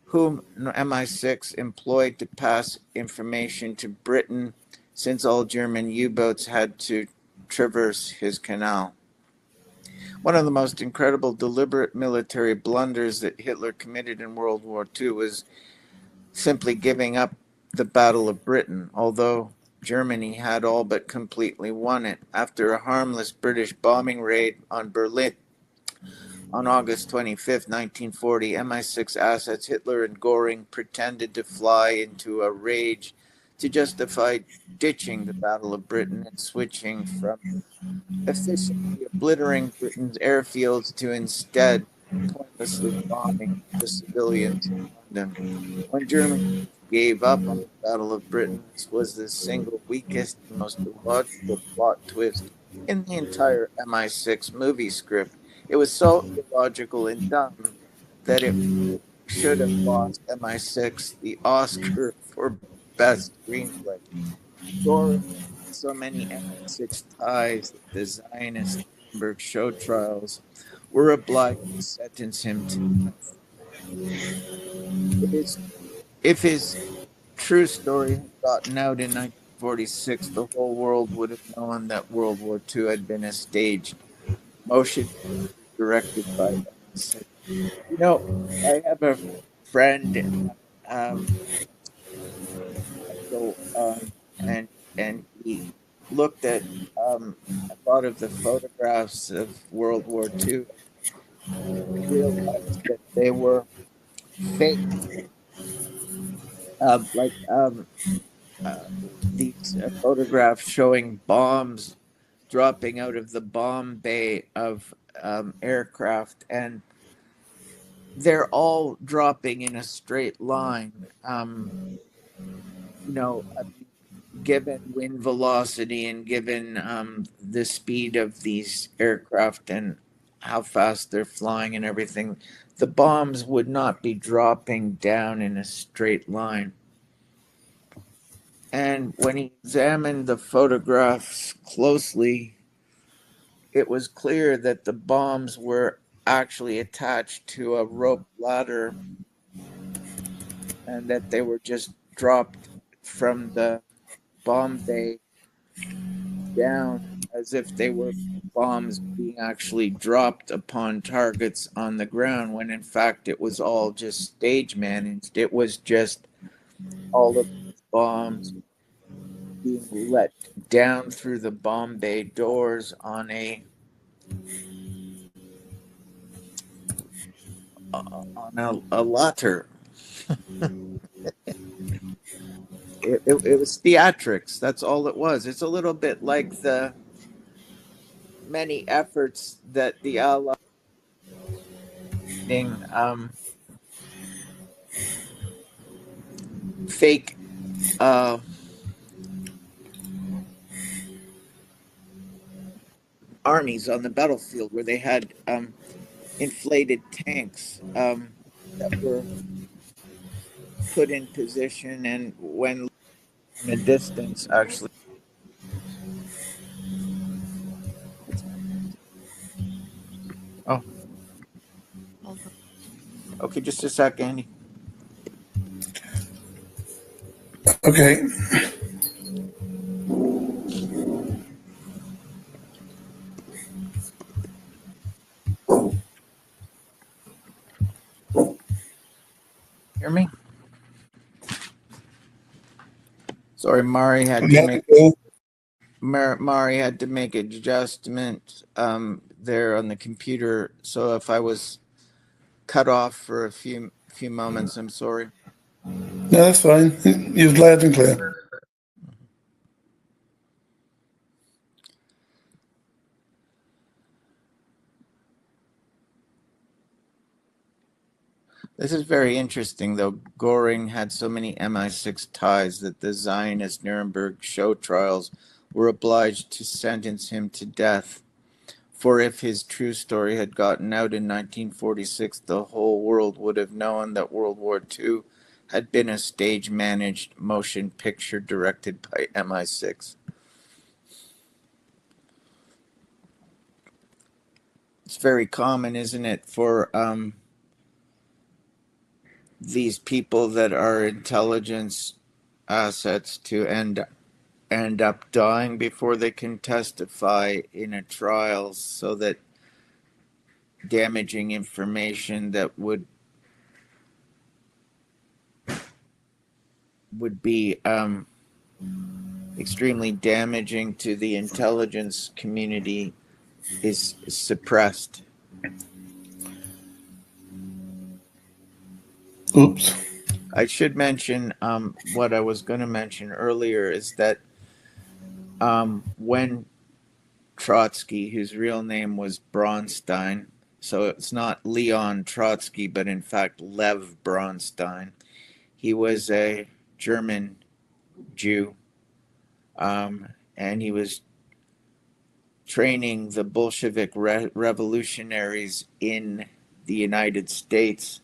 whom MI6 employed to pass information to Britain, since all German U-boats had to traverse his canal. One of the most incredible deliberate military blunders that Hitler committed in World War II was simply giving up the Battle of Britain, although Germany had all but completely won it. After a harmless British bombing raid on Berlin On August 25th, 1940, MI6 assets Hitler and Goring pretended to fly into a rage to justify ditching the Battle of Britain and switching from efficiently obliterating Britain's airfields to instead pointlessly bombing the civilians in London. When Germany gave up on the Battle of Britain, this was the single weakest and most illogical plot twist in the entire MI6 movie script. It was so illogical and dumb that it should have lost MI6 the Oscar for Best Screenplay. Goring had so many MI6 ties that the Zionist Nuremberg show trials were obliged to sentence him to death. If his true story had gotten out in 1946, the whole world would have known that World War II had been a staged motion picture directed by MI6. You know, I have a friend, um, Michael, and he looked at a lot of the photographs of World War II and realized that they were fake, like uh, these photographs showing bombs dropping out of the bomb bay of aircraft, and they're all dropping in a straight line. You know, given wind velocity and given the speed of these aircraft and how fast they're flying and everything, the bombs would not be dropping down in a straight line. And when he examined the photographs closely, it was clear that the bombs were actually attached to a rope ladder and that they were just dropped from the bomb bay down as if they were bombs being actually dropped upon targets on the ground, when in fact it was all just stage managed. It was just all of these bombs being let down through the bomb bay doors on a ladder. It was theatrics. That's all it was. It's a little bit like the many efforts that the Allies fake uh, armies on the battlefield, where they had inflated tanks that were put in position, and when in a distance, actually. Oh, okay, just a second. Okay. Hear me? Sorry, Yeah. Cool. Mari had to make an adjustment there on the computer. So if I was cut off for a few moments, I'm sorry. No, that's fine. He was loud and clear. This is very interesting, though. Goring had so many MI6 ties that the Zionist Nuremberg show trials were obliged to sentence him to death. For if his true story had gotten out in 1946, the whole world would have known that World War II had been a stage managed motion picture directed by MI6. It's very common, isn't it, for these people that are intelligence assets to end up dying before they can testify in a trial, so that damaging information that would be extremely damaging to the intelligence community is suppressed. Oops. I should mention what I was going to mention earlier is that when Trotsky, whose real name was Bronstein, so it's not Leon Trotsky, but in fact Lev Bronstein. He was a German Jew, and he was training the Bolshevik revolutionaries in the United States.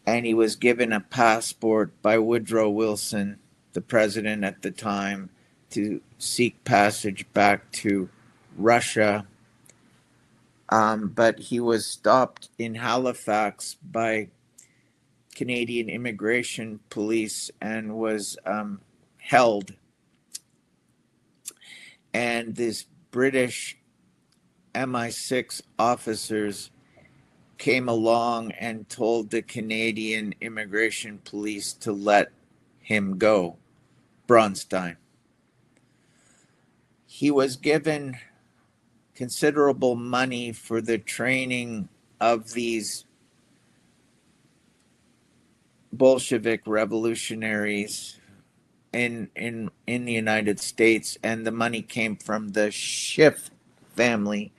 And he was given a passport by Woodrow Wilson, the president at the time, to seek passage back to Russia. But he was stopped in Halifax by Canadian immigration police and was held. And this British MI6 officers came along and told the Canadian immigration police to let him go, Bronstein. He was given considerable money for the training of these Bolshevik revolutionaries in the United States, and the money came from the Schiff family,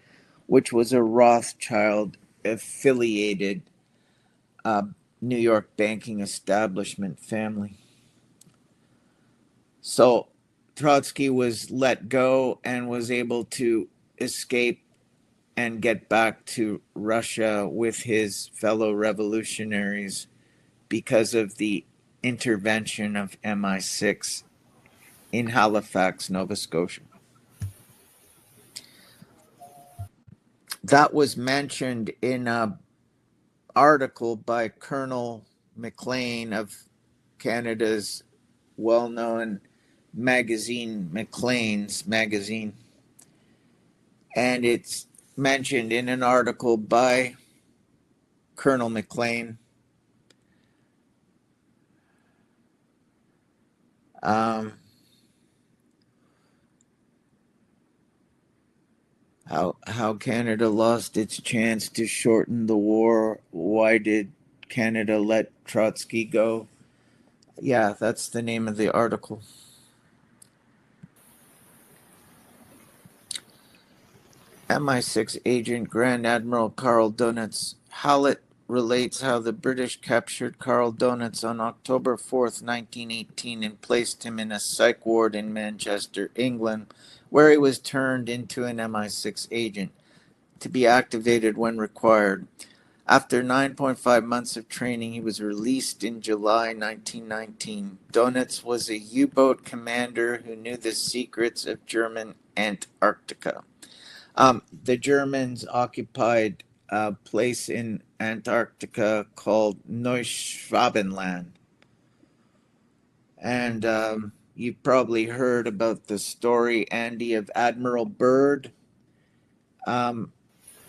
which was a Rothschild affiliated uh, New York banking establishment family. So Trotsky was let go and was able to escape and get back to Russia with his fellow revolutionaries because of the intervention of MI6 in Halifax, Nova Scotia. That was mentioned in an article by Colonel Maclean of Canada's well-known magazine, Maclean's magazine. And it's mentioned in an article by Colonel Maclean. How Canada lost its chance to shorten the war. Why did Canada let Trotsky go? Yeah, that's the name of the article. MI6 agent Grand Admiral Karl Donitz. Hallett relates how the British captured Karl Donitz on October 4th, 1918, and placed him in a psych ward in Manchester, England, where he was turned into an MI6 agent to be activated when required. After 9.5 months of training, he was released in July 1919. Donitz was a U-boat commander who knew the secrets of German Antarctica. The Germans occupied a place in Antarctica called Neuschwabenland. And you've probably heard about the story, Andy, of Admiral Byrd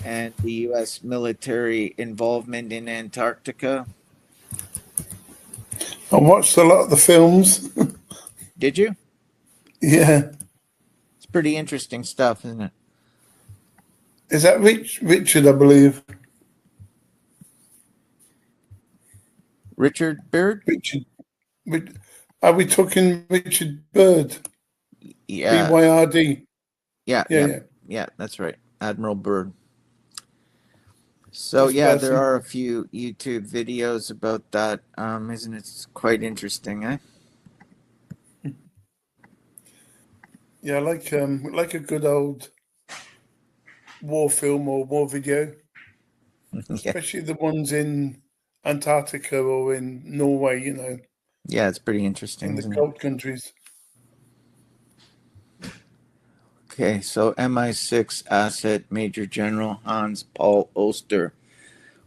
and the U.S. military involvement in Antarctica. I watched a lot of the films. Did you? Yeah. It's pretty interesting stuff, isn't it? Is that Richard, I believe? Richard Byrd? Richard. Are we talking Richard Byrd? Yeah, BYRD. yeah, Yeah, yeah, yeah. yeah, that's right. Admiral Byrd. So This yeah, there person. are a few YouTube videos about that. Isn't it? It's quite interesting, eh? Yeah, like a good old war film or war video, Yeah, especially the ones in Antarctica or in Norway, yeah, it's pretty in interesting, the isn't it? cold countries. Okay, so MI6 asset Major General Hans Paul Oster.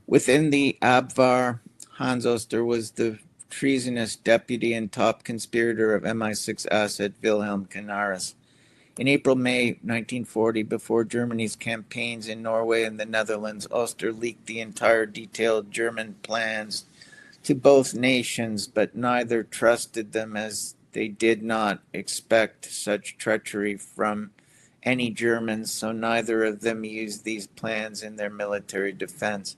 Within the Abwehr, Hans Oster was the treasonous deputy and top conspirator of MI6 asset Wilhelm Canaris. In April-May 1940, before Germany's campaigns in Norway and the Netherlands, Oster leaked the entire detailed German plans to both nations, but neither trusted them as they did not expect such treachery from any Germans, so neither of them used these plans in their military defense.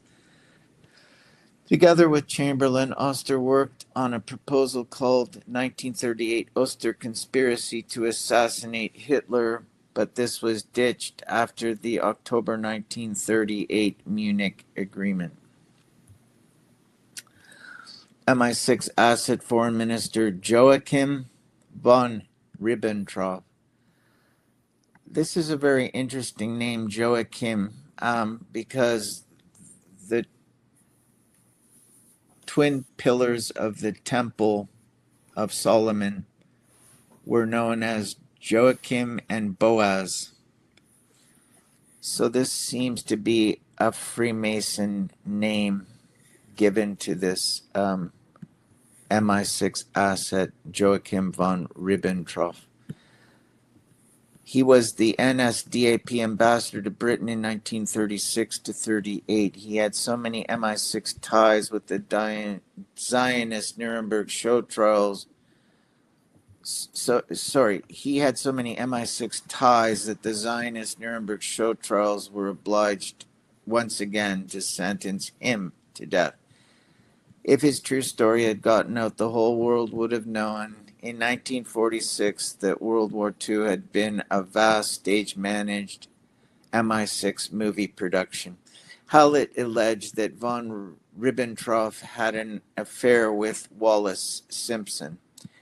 Together with Chamberlain, Oster worked on a proposal called 1938 Oster Conspiracy to assassinate Hitler, but this was ditched after the October 1938 Munich Agreement. MI6 asset Foreign Minister Joachim von Ribbentrop. This is a very interesting name, Joachim, because the twin pillars of the Temple of Solomon were known as Joachim and Boaz. So this seems to be a Freemason name given to this MI6 asset, Joachim von Ribbentrop. He was the NSDAP ambassador to Britain in 1936 to 38. He had so many MI6 ties with the Zionist Nuremberg show trials. He had so many MI6 ties that the Zionist Nuremberg show trials were obliged once again to sentence him to death. If his true story had gotten out, the whole world would have known in 1946 that World War II had been a vast stage-managed MI6 movie production. Hallett alleged that von Ribbentrop had an affair with Wallace Simpson,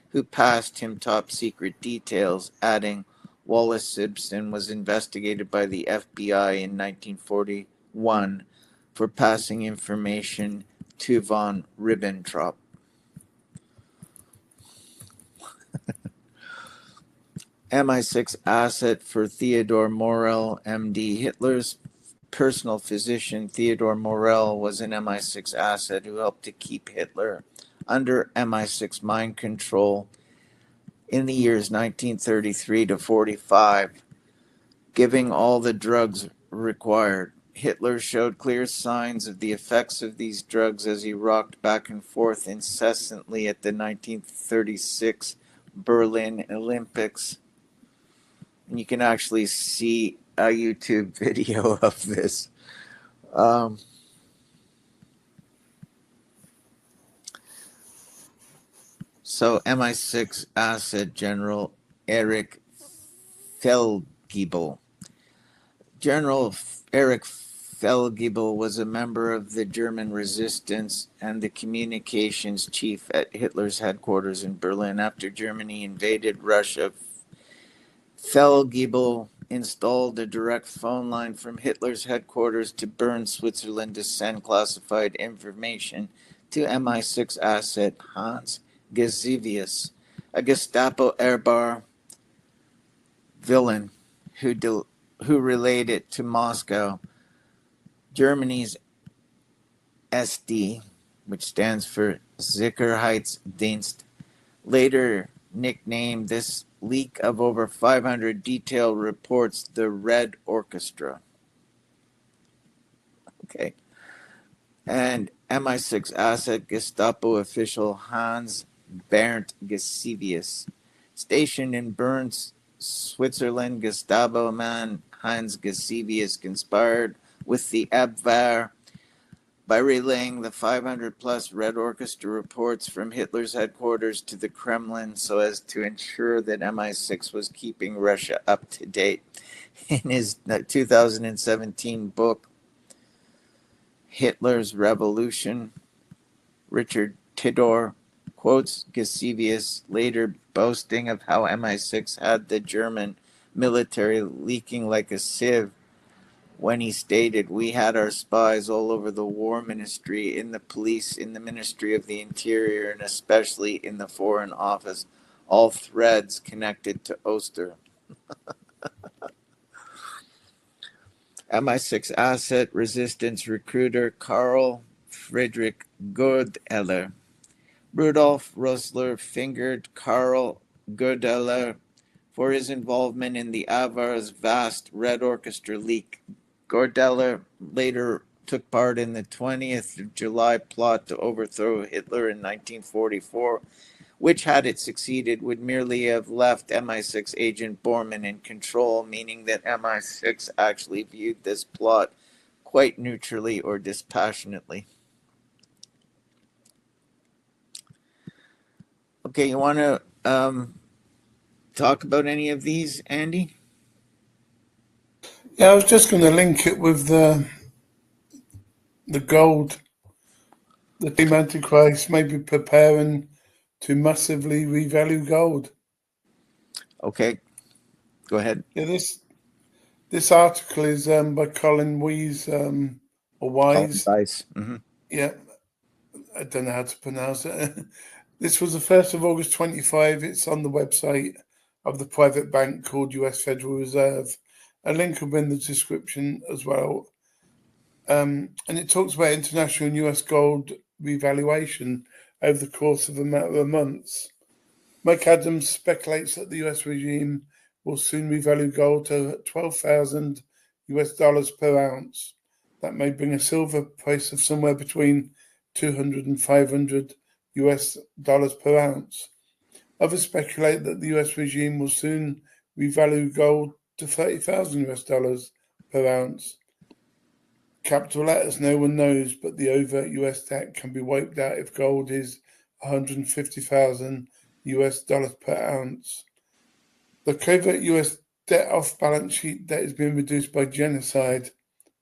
who passed him top-secret details, adding, Wallace Simpson was investigated by the FBI in 1941 for passing information to von Ribbentrop. MI6 asset for Theodor Morell, MD. Hitler's personal physician, Theodor Morell, was an MI6 asset who helped to keep Hitler under MI6 mind control in the years 1933 to 45, giving all the drugs required. Hitler showed clear signs of the effects of these drugs as he rocked back and forth incessantly at the 1936 Berlin Olympics. And you can actually see a YouTube video of this. So MI6 asset General Erich Feldgiebel. General Erich Feldgiebel was a member of the German resistance and the communications chief at Hitler's headquarters in Berlin. After Germany invaded Russia, Feldgiebel installed a direct phone line from Hitler's headquarters to Bern, Switzerland, to send classified information to MI6 asset Hans Gesivius, a Gestapo airbar villain who relayed it to Moscow. Germany's SD, which stands for Sicherheitsdienst, later nicknamed this leak of over 500 detailed reports the Red Orchestra. Okay. And MI6 asset Gestapo official Hans Bernd Gesivius, stationed in Bern, Switzerland. Gestapo man Hans Gesivius conspired with the Abwehr by relaying the 500-plus Red Orchestra reports from Hitler's headquarters to the Kremlin so as to ensure that MI6 was keeping Russia up to date. In his 2017 book, Hitler's Revolution, Richard Tidor quotes Gesivius, later boasting of how MI6 had the German military leaking like a sieve, when he stated, "We had our spies all over the War Ministry, in the police, in the Ministry of the Interior, and especially in the Foreign Office, all threads connected to Oster." MI6 asset resistance recruiter Karl Friedrich Goerdeler. Rudolf Rössler fingered Karl Goerdeler for his involvement in the Avar's vast Red Orchestra leak. Goerdeler later took part in the 20th of July plot to overthrow Hitler in 1944, which, had it succeeded, would merely have left MI6 agent Bormann in control, meaning that MI6 actually viewed this plot quite neutrally or dispassionately. Okay, you want to talk about any of these, Andy? Yeah, I was just going to link it with the gold. The team Antichrist may be preparing to massively revalue gold. Okay, go ahead. Yeah, this article is by Colin Wise or Colin Wise. Dice. Mm-hmm. Yeah, I don't know how to pronounce it. This was the 1st of August 25. It's on the website of the private bank called US Federal Reserve. A link will be in the description as well. And it talks about international and US gold revaluation over the course of a matter of months. Mike Adams speculates that the US regime will soon revalue gold to 12,000 US dollars per ounce. That may bring a silver price of somewhere between 200 and 500 US dollars per ounce. Others speculate that the US regime will soon revalue gold to 30,000 US dollars per ounce. Capital letters no one knows, but the overt US debt can be wiped out if gold is 150,000 US dollars per ounce. The covert US debt off balance sheet debt is being reduced by genocide.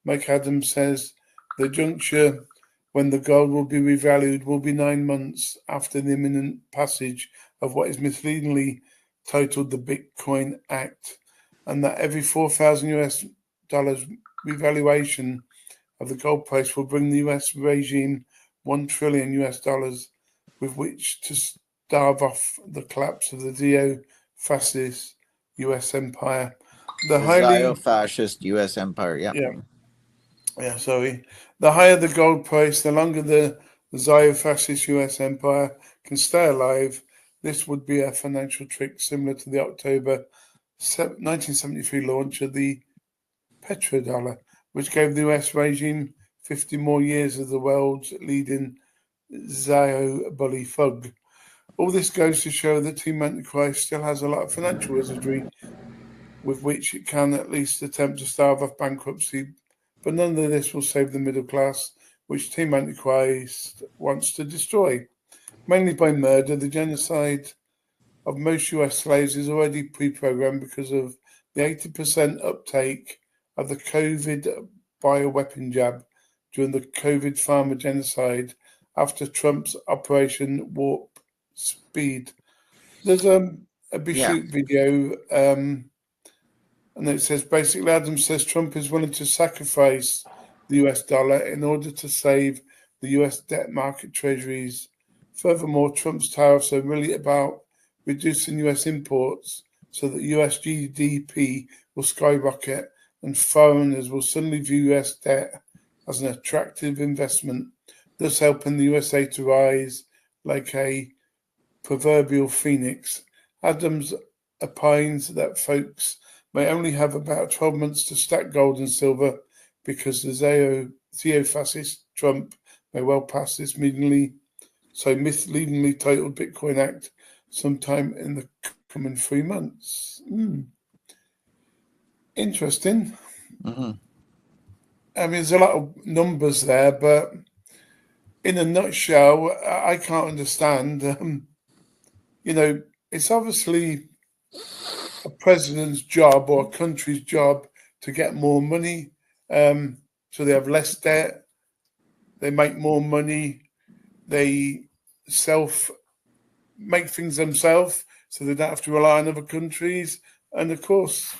Mike Adams says the juncture when the gold will be revalued will be 9 months after the imminent passage of what is misleadingly titled the Bitcoin Act, and that every 4,000 US dollars revaluation of the gold price will bring the US regime 1 trillion US dollars with which to starve off the collapse of the neo-fascist US empire. The The highly Zio-fascist U.S. empire. Yeah. yeah, yeah, sorry. The higher the gold price, the longer the Zio-fascist US empire can stay alive. This would be a financial trick similar to the October 1973 launch of the petrodollar, which gave the US regime 50 more years as the world's leading Zio bully thug. All this goes to show that Team Antichrist still has a lot of financial wizardry with which it can at least attempt to starve off bankruptcy, but none of this will save the middle class, which Team Antichrist wants to destroy. Mainly by murder, the genocide of most US slaves is already pre programmed because of the 80% uptake of the COVID bioweapon jab during the COVID farmer genocide after Trump's Operation Warp Speed. There's a Yeah. BitChute video, and it says basically Adams says Trump is willing to sacrifice the US dollar in order to save the US debt market treasuries. Furthermore, Trump's tariffs are really about reducing US imports so that US GDP will skyrocket and foreigners will suddenly view US debt as an attractive investment, thus helping the USA to rise like a proverbial phoenix. Adams opines that folks may only have about 12 months to stack gold and silver because the Theo-fascist Trump may well pass this misleadingly titled Bitcoin Act sometime in the coming 3 months. Interesting. Mm-hmm. I mean, there's a lot of numbers there, but in a nutshell, I can't understand. It's obviously a president's job or a country's job to get more money. So they have less debt, they make more money, they self make things themselves so they don't have to rely on other countries. And of course,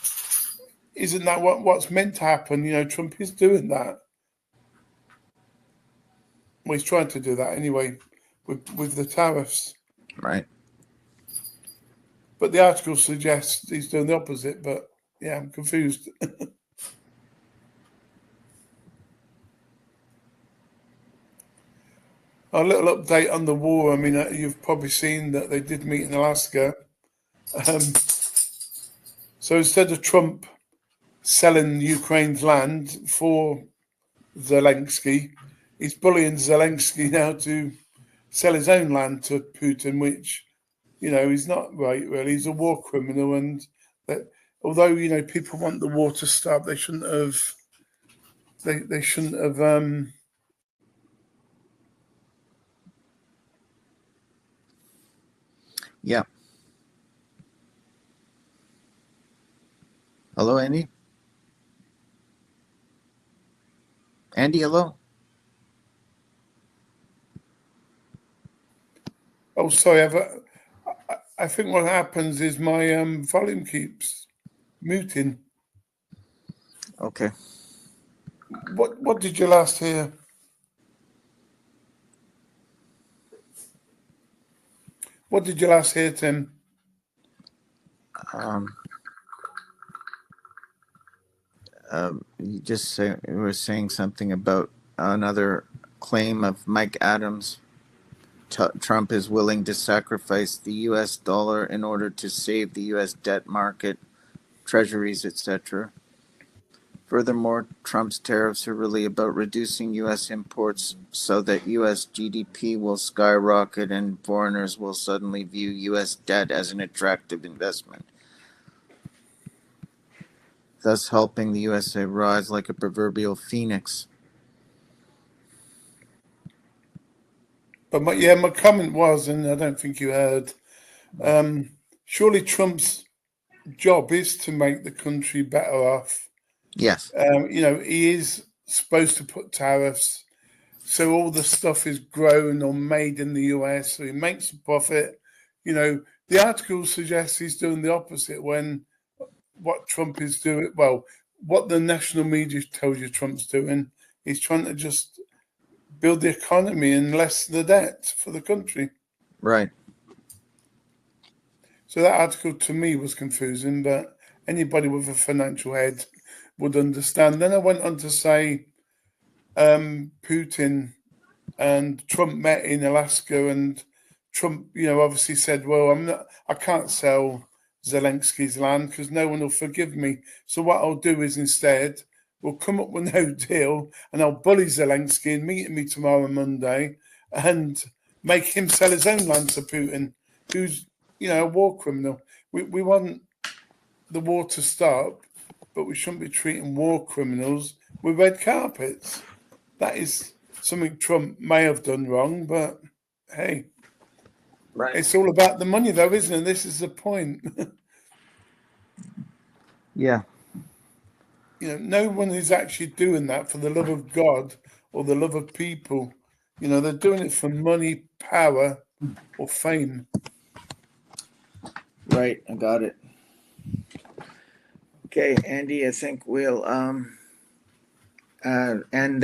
isn't that what's meant to happen? Trump is doing that. Well, he's trying to do that anyway with the tariffs. Right. But the article suggests he's doing the opposite. But yeah, I'm confused. A little update on the war. I mean, you've probably seen that they did meet in Alaska. So instead of Trump selling Ukraine's land for Zelensky, he's bullying Zelensky now to sell his own land to Putin, which he's not right. Really, he's a war criminal, and that although people want the war to stop, they shouldn't have. They shouldn't have. Yeah. Hello, Andy. Andy, hello. Oh, sorry. I think what happens is my volume keeps muting. Okay. What did you last hear? What did you last hear, Tim? Um, you just were saying something about another claim of Mike Adams. Trump is willing to sacrifice the U.S. dollar in order to save the U.S. debt market, treasuries, etc. Furthermore, Trump's tariffs are really about reducing U.S. imports so that U.S. GDP will skyrocket and foreigners will suddenly view U.S. debt as an attractive investment, thus helping the USA rise like a proverbial phoenix. But my comment was, and I don't think you heard. Surely Trump's job is to make the country better off. Yes, He is supposed to put tariffs, so all the stuff is grown or made in the US, so he makes a profit. The article suggests he's doing the opposite when what Trump is doing. Well, what the national media tells you Trump's doing, he's trying to just build the economy and lessen the debt for the country. right. So that article to me was confusing, but anybody with a financial head would understand. Then I went on to say Putin and Trump met in Alaska, and Trump, obviously said, "Well, I can't sell Zelensky's land because no one will forgive me. So what I'll do is instead, we'll come up with no deal, and I'll bully Zelensky and meet me tomorrow Monday, and make him sell his own land to Putin, who's a war criminal. We want the war to stop, but we shouldn't be treating war criminals with red carpets. That is something Trump may have done wrong, but hey, Right. it's all about the money, though, isn't it? This is the point. Yeah. No one is actually doing that for the love of God or the love of people. They're doing it for money, power, or fame. Right. I got it. Okay, Andy, I think we'll end